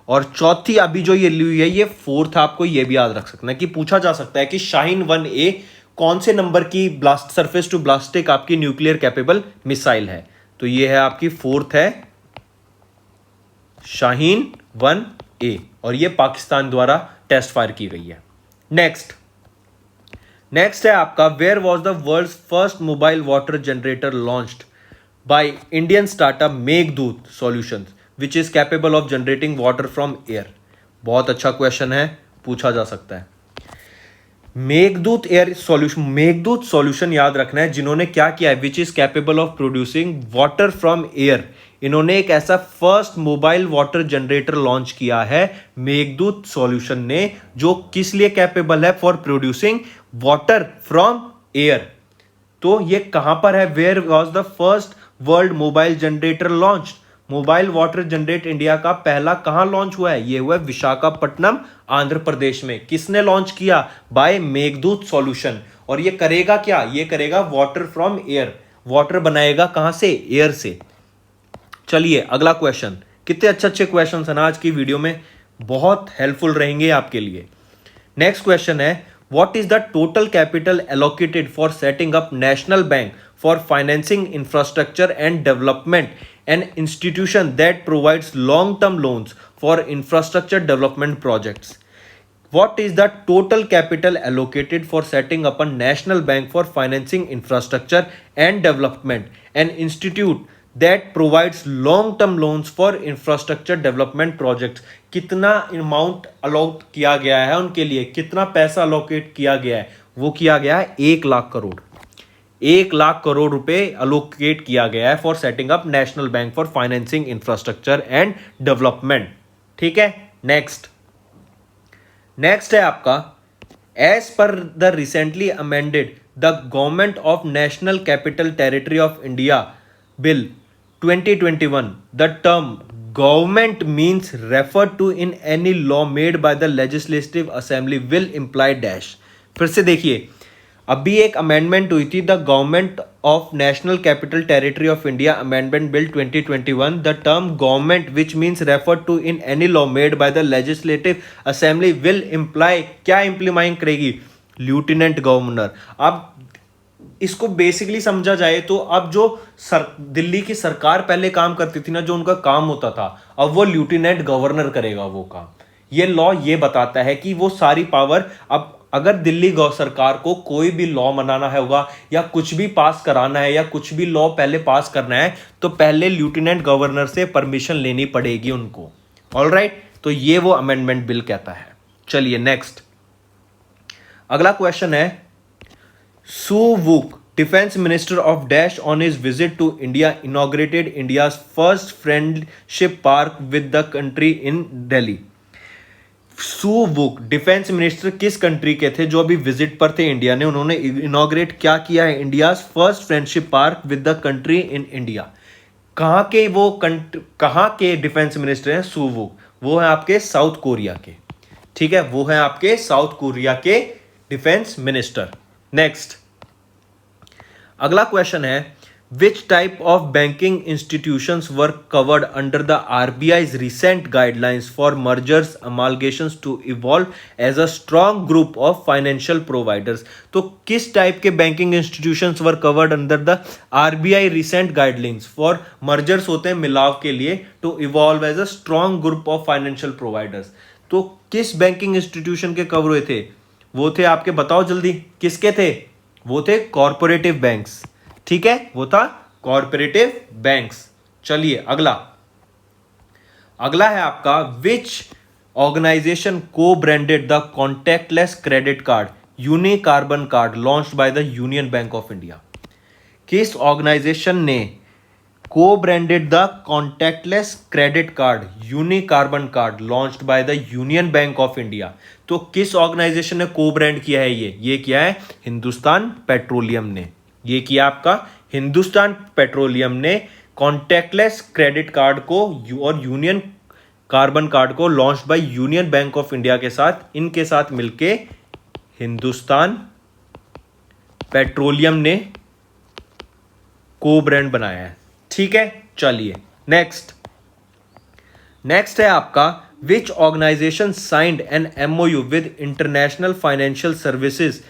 और चौथी अभी जो ये ली हुई है ये फोर्थ। आपको ये भी याद रख सकना है कि पूछा जा सकता है कि शाहीन 1A कौन से नंबर की ब्लास्ट सरफेस टू ब्लास्टिक आपकी न्यूक्लियर कैपेबल मिसाइल है। तो ये है आपकी फोर्थ है शाहीन 1A और ये पाकिस्तान द्वारा टेस्ट फायर की गई है। नेक्स्ट है आपका, where was the world's first mobile water generator launched by Indian startup Meghdoot solutions which is capable of generating water from air? बहुत अच्छा क्वेश्चन है, पूछा जा सकता है। मेघदूत सॉल्यूशन याद रखना है, जिन्होंने क्या किया है, which is capable of producing water from air. इन्होंने एक ऐसा first mobile water generator launch किया है मेघदूत सॉल्यूशन ने, जो किस लिए कैपेबल है? For producing water from air. तो ये कहां पर है? Where was the first world mobile generator launch? Mobile water generate India का पहला कहां लॉन्च हुआ है? ये हुआ है विशाखापट्टनम, आंध्र प्रदेश में। किसने लॉन्च किया? By Meghdoot solution. और ये करेगा क्या? ये करेगा वाटर फ्रॉम एयर। वाटर बनाएगा कहां से? एयर से। चलिए अगला क्वेश्चन। कितने अच्छे क्वेश्चन हैं आज की वीडियो में, बहुत हेल्पफुल रहेंगे आपके लिए। नेक्स्ट क्वेश्चन है, what is the total capital allocated for setting up national bank for financing infrastructure and development, an institution that provides long term loans for infrastructure development projects? What is the total capital allocated for setting up a national bank for financing infrastructure and development, an institute that provides long term loans for infrastructure development projects? कितना amount allot किया गया है उनके लिए, कितना पैसा allocate किया गया है? वो किया गया है 1 लाख करोड़। 1 लाख करोड़ रुपए अलोकेट किया गया है for setting up National Bank for Financing Infrastructure and Development. ठीक है, नेक्स्ट है आपका, as per the recently amended the government of national capital territory of India bill 2021, the term government means referred to in any law made by the legislative assembly will imply dash। फिर से देखिए, अभी एक amendment हुई थी, the government of national capital territory of India amendment bill 2021। The term government which means referred to in any law made by the legislative assembly will imply, क्या इंप्लीमाइंग करेगी? Lieutenant governor. अब इसको बेसिकली समझा जाए तो अब जो दिल्ली की सरकार पहले काम करती थी ना, जो उनका काम होता था, अब वो लेफ्टिनेंट गवर्नर करेगा वो काम। ये लॉ ये बताता है कि वो सारी पावर, अब अगर दिल्ली सरकार को कोई भी लॉ बनाना है होगा या कुछ भी पास कराना है या कुछ भी लॉ पहले पास करना है तो पहले लेफ्टिनेंट गवर्नर से परमिशन लेनी पड़ेगी उनको। ऑलराइट, तो ये वो अमेंडमेंट बिल कहता है। चलिए नेक्स्ट, अगला क्वेश्चन है, Su Wook, Defense Minister of Dash, on his visit to India, inaugurated India's first friendship park with the country in Delhi. Suh Wook defence minister किस कंट्री के थे जो अभी विजिट पर थे इंडिया ने? उन्होंने इनॉग्रेट क्या किया है? India first friendship park with the country in India. कहाँ के वो कहाँ के डिफेंस मिनिस्टर हैं सू वुक? वो है आपके साउथ कोरिया के। ठीक है, वो है आपके साउथ कोरिया के डिफेंस मिनिस्टर। नेक्स्ट, अगला क्वेश्चन है, which type of banking institutions were covered under the RBI's recent guidelines for mergers amalgamations to evolve as a strong group of financial providers? तो किस टाइप के banking institutions were covered under the RBI recent guidelines for mergers होते हैं मिलाव के लिए, to evolve as a strong group of financial providers? तो किस बैंकिंग इंस्टीट्यूशन के कवर हुए थे? वो थे आपके, बताओ जल्दी, किसके थे? वो थे कॉर्पोरेटिव बैंक्स। ठीक है, वो था कॉर्पोरेटिव बैंक्स। चलिए अगला है आपका, which organization cobranded the contactless credit card unicarbon card launched by the union bank of India? किस ऑर्गेनाइजेशन ने cobranded the contactless credit card unicarbon card launched by the union bank of India? तो किस organisation ने को brand किया है? ये किया है हिंदुस्तान पेट्रोलियम ने। ये किया आपका हिंदुस्तान पेट्रोलियम ने कॉन्टैक्टलेस क्रेडिट कार्ड को और यूनियन कार्बन कार्ड को launch by union bank of India के साथ, इनके साथ मिलके हिंदुस्तान पेट्रोलियम ने को ब्रांड बनाया है। ठीक है, चलिए नेक्स्ट है आपका, which organization signed an MOU with international financial services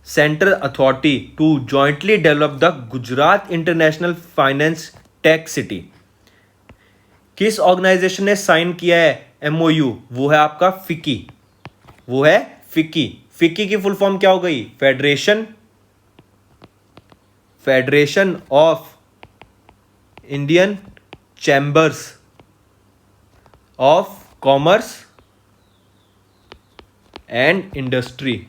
central authority to jointly develop the Gujarat international finance tech city? किस ऑर्गेनाइजेशन ने साइन किया है एमओयू? वो है आपका फिक्की। वो है फिक्की। फिक्की की फुल फॉर्म क्या हो गई? Federation of Indian chambers of commerce and industry.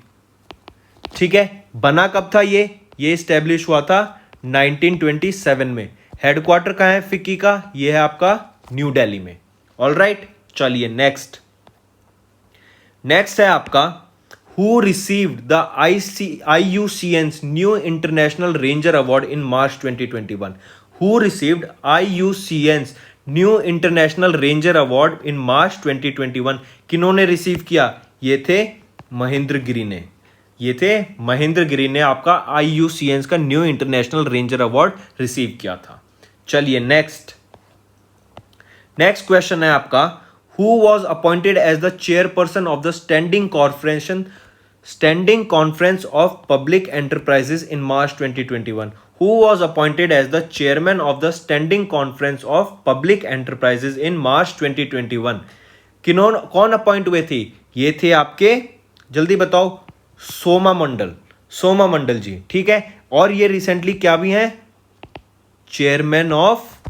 ठीक है, बना कब था ये इस्टेब्लिश हुआ था 1927 में। हेडक्वार्टर कहां है फिक्की का? ये है आपका न्यू दिल्ली में। ऑलराइट, चलिए नेक्स्ट है आपका, who received the IUCN's new international ranger award in March 2021? Who received IUCN's new international ranger award in March 2021? किन्होंने रिसीव किया? ये थे महेंद्र गिरी ने आपका IUCN का new international ranger award receive किया था। चलिए नेक्स्ट क्वेश्चन है आपका, who was appointed as the chairperson of the standing conference of public enterprises in March 2021? Who was appointed as the chairman of the Standing Conference of Public Enterprises in March 2021? कौन appoint हुए थे? ये थे आपके, जल्दी बताओ, सोमा मंडल जी। ठीक है, और ये रिसेंटली क्या भी हैं? Chairman of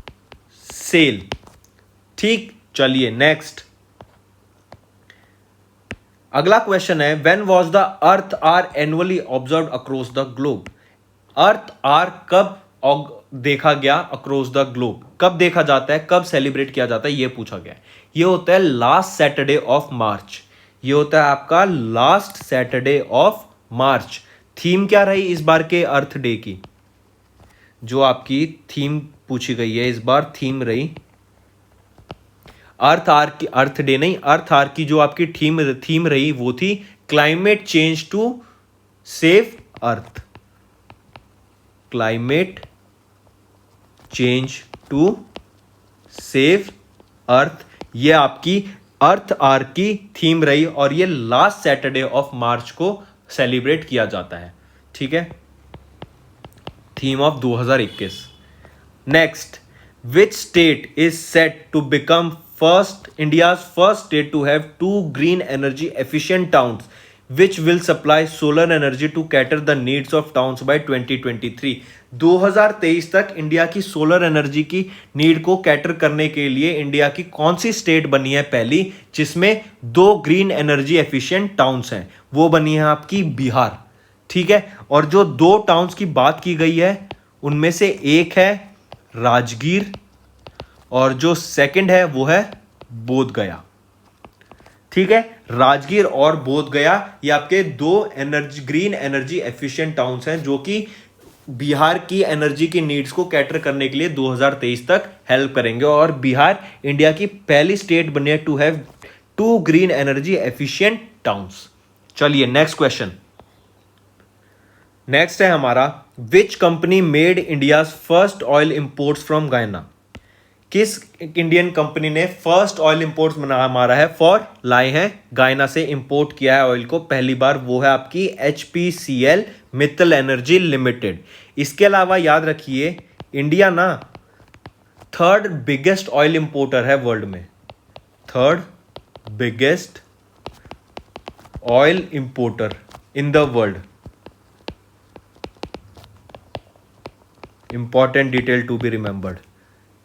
SAIL. ठीक, चलिए नेक्स्ट, अगला क्वेश्चन है, when was the earth hour annually observed across the globe? Earth hour कब देखा गया अक्रॉस द ग्लोब? कब देखा जाता है, कब सेलिब्रेट किया जाता है, ये पूछा गया। ये होता है लास्ट सैटरडे ऑफ मार्च। ये होता है आपका last Saturday of March. Theme क्या रही इस बार के अर्थ डे की? जो आपकी थीम पूछी गई है इस बार, थीम रही अर्थ डे नहीं, अर्थ आर की जो आपकी थीम रही वो थी climate change to save earth. Climate change to save earth, ये आपकी अर्थ आर की थीम रही और ये लास्ट सैटरडे ऑफ मार्च को सेलिब्रेट किया जाता है। ठीक है, theme of 2021। Next, which state is set to become first India's first state to have 2 green energy efficient towns which will supply solar energy to cater the needs of towns by 2023। 2023 तक India की solar energy की need को cater करने के लिए India की कौन सी state बनी है पहली जिसमें 2 ग्रीन एनर्जी एफिशिएंट टाउन्स हैं? वो बनी है आपकी बिहार। ठीक है, और जो 2 टाउन्स की बात की गई है उनमें से एक है राजगीर और जो सेकंड है वो है बोध गया। ठीक है, राजगीर और बोध गया ये आपके 2 ग्रीन एनर्जी एफिशिएंट टाउन्स हैं जो कि बिहार की एनर्जी की नीड्स को कैटर करने के लिए 2023 तक हेल्प करेंगे। और बिहार इंडिया की पहली स्टेट बनी है to have 2 green energy efficient towns. चलिए नेक्स्ट क्वेश्चन। नेक्स्ट है हमारा, which company made India's first oil imports from Guyana? किस इंडियन कंपनी ने फर्स्ट ऑयल इंपोर्ट्स हमारा है लाए हैं गायना से इंपोर्ट किया है ऑयल को पहली बार? वो है आपकी HPCL मित्तल एनर्जी लिमिटेड। इसके अलावा याद रखिए इंडिया ना 3rd बिगेस्ट ऑयल इंपोर्टर है वर्ल्ड में। 3rd biggest oil importer in the world. Important detail to be remembered.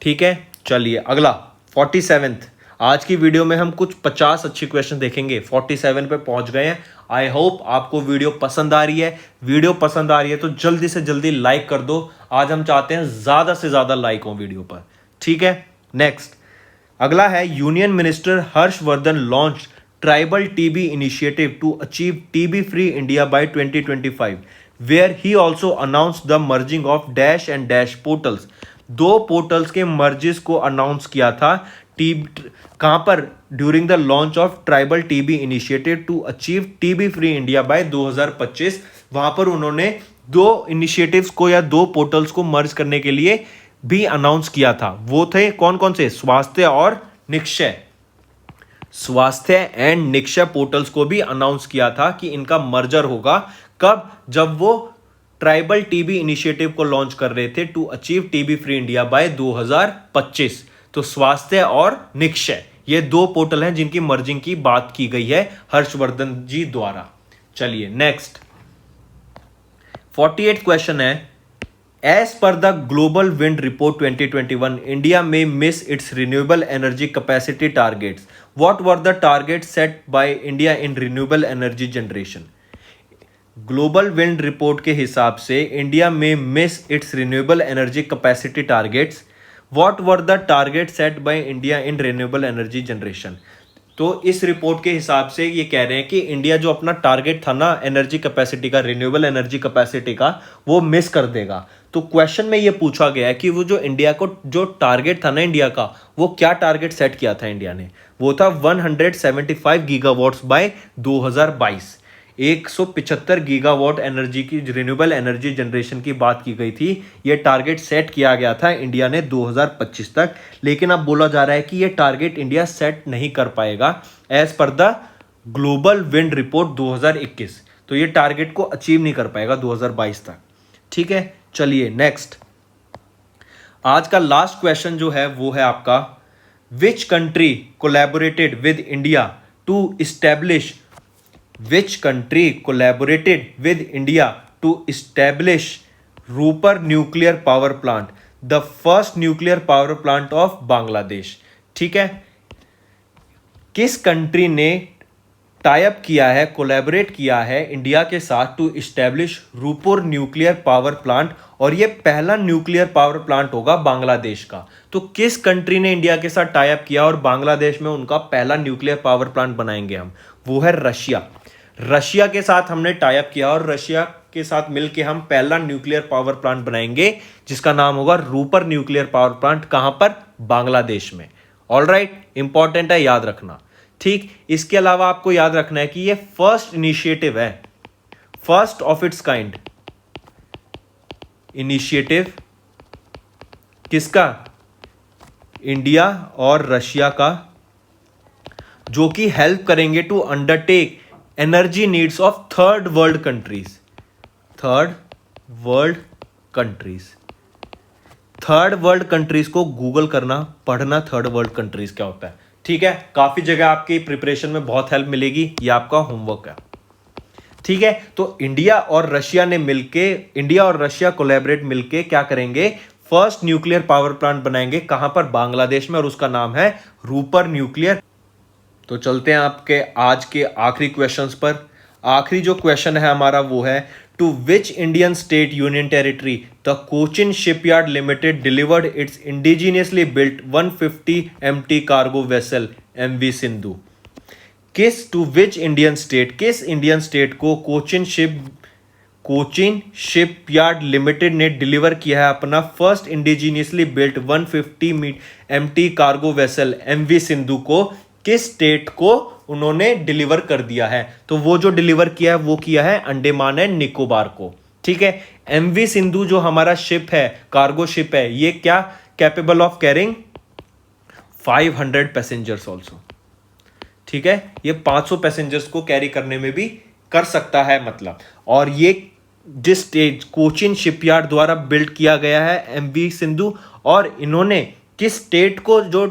ठीक है, चलिए अगला 47th। आज की वीडियो में हम कुछ 50 अच्छी क्वेश्चन देखेंगे। 47 पे पहुंच गए हैं। आई होप आपको वीडियो पसंद आ रही है। वीडियो पसंद आ रही है तो जल्दी से जल्दी लाइक कर दो। आज हम चाहते हैं ज्यादा से ज्यादा लाइक हो वीडियो पर। ठीक है, नेक्स्ट अगला है, union minister Harshvardhan launch tribal TB initiative to achieve TB free India by 2025 where he also announce the merging of dash and dash portals. 2 portals के मर्जेस को अनाउंस किया था कहां पर? During the launch of tribal TB initiative to achieve TB free India by 2025। वहां पर उन्होंने 2 initiatives को या 2 पोर्टल्स को मर्ज करने के लिए भी अनाउंस किया था। वो थे कौन कौन से? स्वास्थ्य और निक्षय। स्वास्थ्य एंड निक्षय पोर्टल्स को भी अनाउंस किया था कि इनका मर्जर होगा। कब? जब वो ट्राइबल टीबी इनिशिएटिव को लॉन्च कर रहे थे to achieve TB free India by 2025। तो स्वास्थ्य और निक्षय ये 2 पोर्टल हैं जिनकी मर्जिंग की बात की गई है हर्षवर्धन जी द्वारा। चलिए नेक्स्ट 48 क्वेश्चन है, as per the global wind report 2021 India में miss its renewable energy capacity targets. What were the target set by India in renewable energy generation? Global wind report के हिसाब से इंडिया में miss its renewable energy capacity targets. What were the target set by India in renewable energy generation? तो इस report के हिसाब से ये कह रहे हैं कि इंडिया जो अपना टारगेट था ना एनर्जी कैपेसिटी का, रिन्यूएबल एनर्जी कैपेसिटी का, वो मिस कर देगा। तो क्वेश्चन में ये पूछा गया है कि वो जो इंडिया को जो टारगेट था ना इंडिया का, वो क्या टारगेट सेट किया था इंडिया ने? वो था 175 गीगावाट्स बाय 2022। 175 गीगावाट एनर्जी की रिन्यूएबल एनर्जी जनरेशन की बात की गई थी। यह टारगेट सेट किया गया था इंडिया ने 2025 तक। लेकिन अब बोला जा रहा है कि यह टारगेट इंडिया सेट नहीं कर पाएगा as per the global wind report 2021। तो यह टारगेट को अचीव नहीं कर पाएगा 2022 तक। ठीक है, चलिए नेक्स्ट आज का लास्ट क्वेश्चन जो है वो है आपका, which country collaborated with India to establish Which country collaborated with India to establish Rupar nuclear power plant, the first nuclear power plant of Bangladesh? ठीक है, किस कंट्री ने टाई अप किया है, कोलैबोरेट किया है इंडिया के साथ to establish Rooppur nuclear power plant, और ये पहला न्यूक्लियर पावर प्लांट होगा बांग्लादेश का। तो किस कंट्री ने इंडिया के साथ टाई अप किया और बांग्लादेश में उनका पहला न्यूक्लियर पावर प्लांट बनाएंगे हम? वो है रशिया। रशिया के साथ हमने टाई अप किया और रशिया के साथ मिलके हम पहला न्यूक्लियर पावर प्लांट बनाएंगे जिसका नाम होगा रूपर न्यूक्लियर पावर प्लांट। कहां पर? बांग्लादेश में। ऑलराइट, इंपॉर्टेंट है, याद रखना। ठीक, इसके अलावा आपको याद रखना है कि ये फर्स्ट इनिशिएटिव है, first of its kind initiative. किसका? इंडिया और रशिया का, जो कि हेल्प करेंगे to undertake energy needs of third world countries. Third world countries, third world countries को गूगल करना, पढ़ना थर्ड वर्ल्ड कंट्रीज क्या होता है। ठीक है, काफी जगह आपकी प्रिपरेशन में बहुत हेल्प मिलेगी, ये आपका होमवर्क है। ठीक है, तो इंडिया और रशिया कोलैबोरेट मिलके क्या करेंगे, फर्स्ट न्यूक्लियर पावर प्लांट बनाएंगे। कहां पर, बांग्लादेश में, और उसका नाम है रूपर न्यूक्लियर। तो चलते हैं आपके आज के आखिरी क्वेश्चंस पर। आखिरी जो क्वेश्चन है हमारा वो है, to which Indian state union territory the Cochin shipyard limited delivered its indigenously built 150 MT cargo vessel MV Sindhu. To which Indian state को कोचिन शिपयार्ड लिमिटेड ने डिलीवर किया है अपना first indigenously built 150 MT cargo vessel MV Sindhu को, किस state को उन्होंने deliver कर दिया है। तो वो जो डिलीवर किया है वो किया है अंडमान एंड निकोबार को। ठीक है, MV सिंधु जो हमारा शिप है, कार्गो शिप है, ये क्या capable of carrying 500 passengers also. ठीक है, ये 500 पैसेंजर्स को कैरी करने में भी कर सकता है मतलब। और ये जिस स्टेट कोचिन शिपयार्ड द्वारा बिल्ड किया गया है MV सिंधु, और इन्होंने किस स्टेट को जो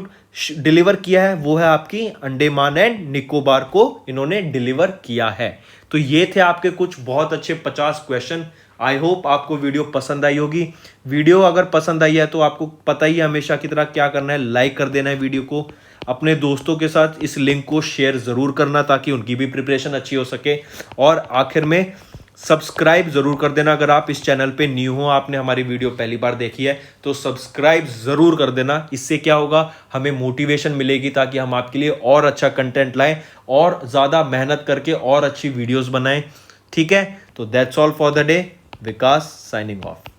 डिलीवर किया है वो है आपकी अंडमान एंड निकोबार को इन्होंने डिलीवर किया है। तो ये थे आपके कुछ बहुत अच्छे 50 क्वेश्चन। आई होप आपको वीडियो पसंद आई होगी। वीडियो अगर पसंद आई है तो आपको पता ही है हमेशा की तरह क्या करना है, लाइक कर देना है वीडियो को, अपने दोस्तों के साथ इस लिंक को शेयर जरूर करना ताकि उनकी भी प्रिपरेशन अच्छी हो सके। और आखिर में सब्सक्राइब जरूर कर देना अगर आप इस चैनल पे न्यू हो, आपने हमारी वीडियो पहली बार देखी है तो सब्सक्राइब जरूर कर देना। इससे क्या होगा, हमें मोटिवेशन मिलेगी ताकि हम आपके लिए और अच्छा कंटेंट लाएं और ज़्यादा मेहनत करके और अच्छी वीडियोस बनाएं। ठीक है, तो that's all for the day. Vikas signing off.